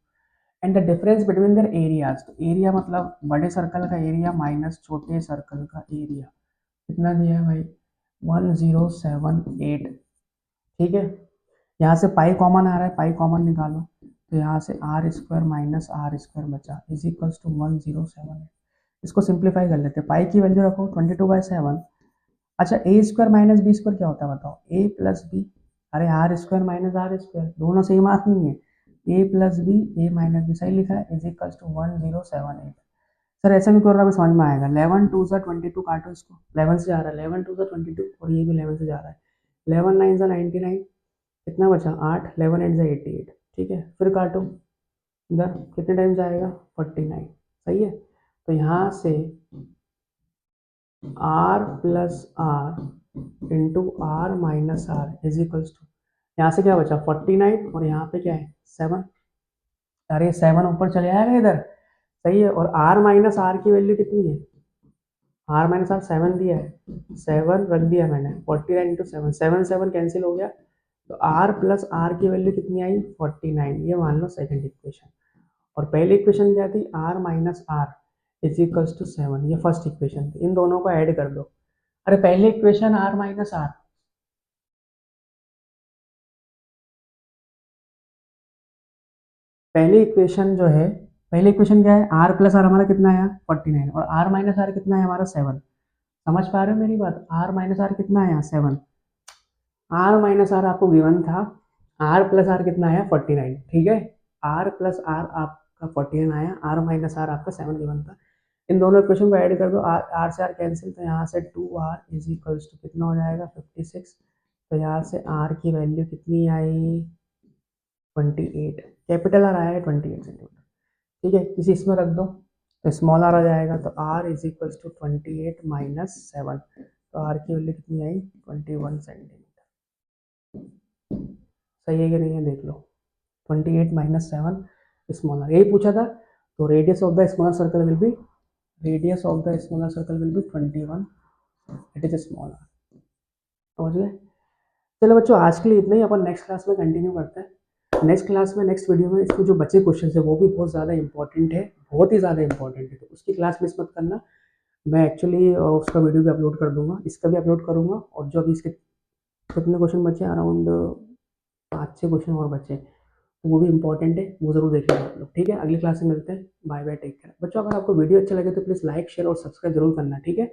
and the difference between the areas, तो एरिया मतलब बड़े सर्कल का एरिया माइनस छोटे सर्कल का एरिया, कितना दिया है भाई 1078, ठीक है, यहाँ से पाई कॉमन आ रहा है, पाई कॉमन निकालो, तो यहाँ से R square minus R square बचा इज इक्वल टू 1078, इसको सिंप्लीफाई कर लेते हैं, पाई की वैल्यू रखो 22/7, अच्छा A square minus B square क्या होता है बताओ, ए प्लस बी, अरे R square minus R square दोनों सेम आर्क नहीं है, A plus B A minus B सही लिखा है इज इक्वल टू 1078, सर ऐसा भी कर रहा है समझ में आएगा, 11 2 सा 22 काटो इसको, 11 से जा रहा है, 11 2 सा 22 और ये भी 11 से जा रहा है, 11 9 सा 99, कितना बचा 8, 11 8 सा 88, ठीक है, फिर काटो इधर कितने टाइम्स आएगा 49, सही है। तो यहाँ से R plus R into R minus R is equals to, यहाँ से क्या बचा 49 और यहाँ पे क्या है 7। अरे 7 ऊपर चले आएगा इधर, सही है। और आर माइनस आर की वैल्यू कितनी है, आर माइनस आर 7 दिया है, 7 रख दिया मैंने, 49 इंटू 7, 7 7 कैंसिल हो गया। तो आर प्लस आर की वैल्यू कितनी आई 49, ये मान लो सेकंड इक्वेशन। और पहली इक्वेशन क्या थी, R minus R is equals to 7, ये फर्स्ट इक्वेशन थी। इन दोनों को ऐड कर दो। अरे पहली इक्वेशन आर माइनस आर, पहली इक्वेशन जो है, पहली इक्वेशन क्या है, आर प्लस आर हमारा कितना आया 49 और आर माइनस आर कितना है हमारा 7। समझ पा रहे हो मेरी बात, आर माइनस आर कितना आया 7, आर माइनस आर आपको गिवन था, आर प्लस आर कितना आया 49, ठीक है। आर प्लस आर आपका 49 आया, आर माइनस आर आपका 7 गिवन था। इन दोनों इक्वेशन को ऐड कर दो, आर आर से आर कैंसिल, तो यहाँ से 2r इज इक्वल्स टू कितना हो जाएगा 56। तो यहाँ से आर की वैल्यू कितनी आई 28, कैपिटल आर आया है 28 सेंटीमीटर, ठीक है। किसी इसमें रख दो तो स्मॉल आर आ जाएगा। तो R is equals to 28 minus 7, तो आर की वैल्यू कितनी आई 21 सेंटीमीटर, सही है कि नहीं है देख लो। 28 माइनस 7 स्मॉलर, यही पूछा था। तो radius of the smaller circle will be, radius of the smaller circle will be 21, it is smaller, समझ गए। चलो बच्चों आज के लिए इतना ही, अपन नेक्स्ट क्लास में कंटिन्यू करते हैं। नेक्स्ट क्लास में, नेक्स्ट वीडियो में इसमें जो बचे क्वेश्चन है वो भी बहुत ज़्यादा इंपॉर्टेंट है, बहुत ही ज़्यादा इंपॉर्टेंट है, तो उसकी क्लास मिस मत करना। मैं एक्चुअली उसका वीडियो भी अपलोड कर दूंगा, इसका भी अपलोड करूंगा। और जो अभी इसके कितने क्वेश्चन बचे, अराउंड 5-6 क्वेश्चन और बचे, तो वो भी इंपॉर्टेंट है, वो जरूर देखिएगा आप लोग, ठीक है। अगली क्लास में मिलते हैं, बाय बाय, टेक केयर। बच्चों अगर आपको वीडियो अच्छा लगे तो प्लीज़ लाइक शेयर और सब्सक्राइब जरूर करना, ठीक है।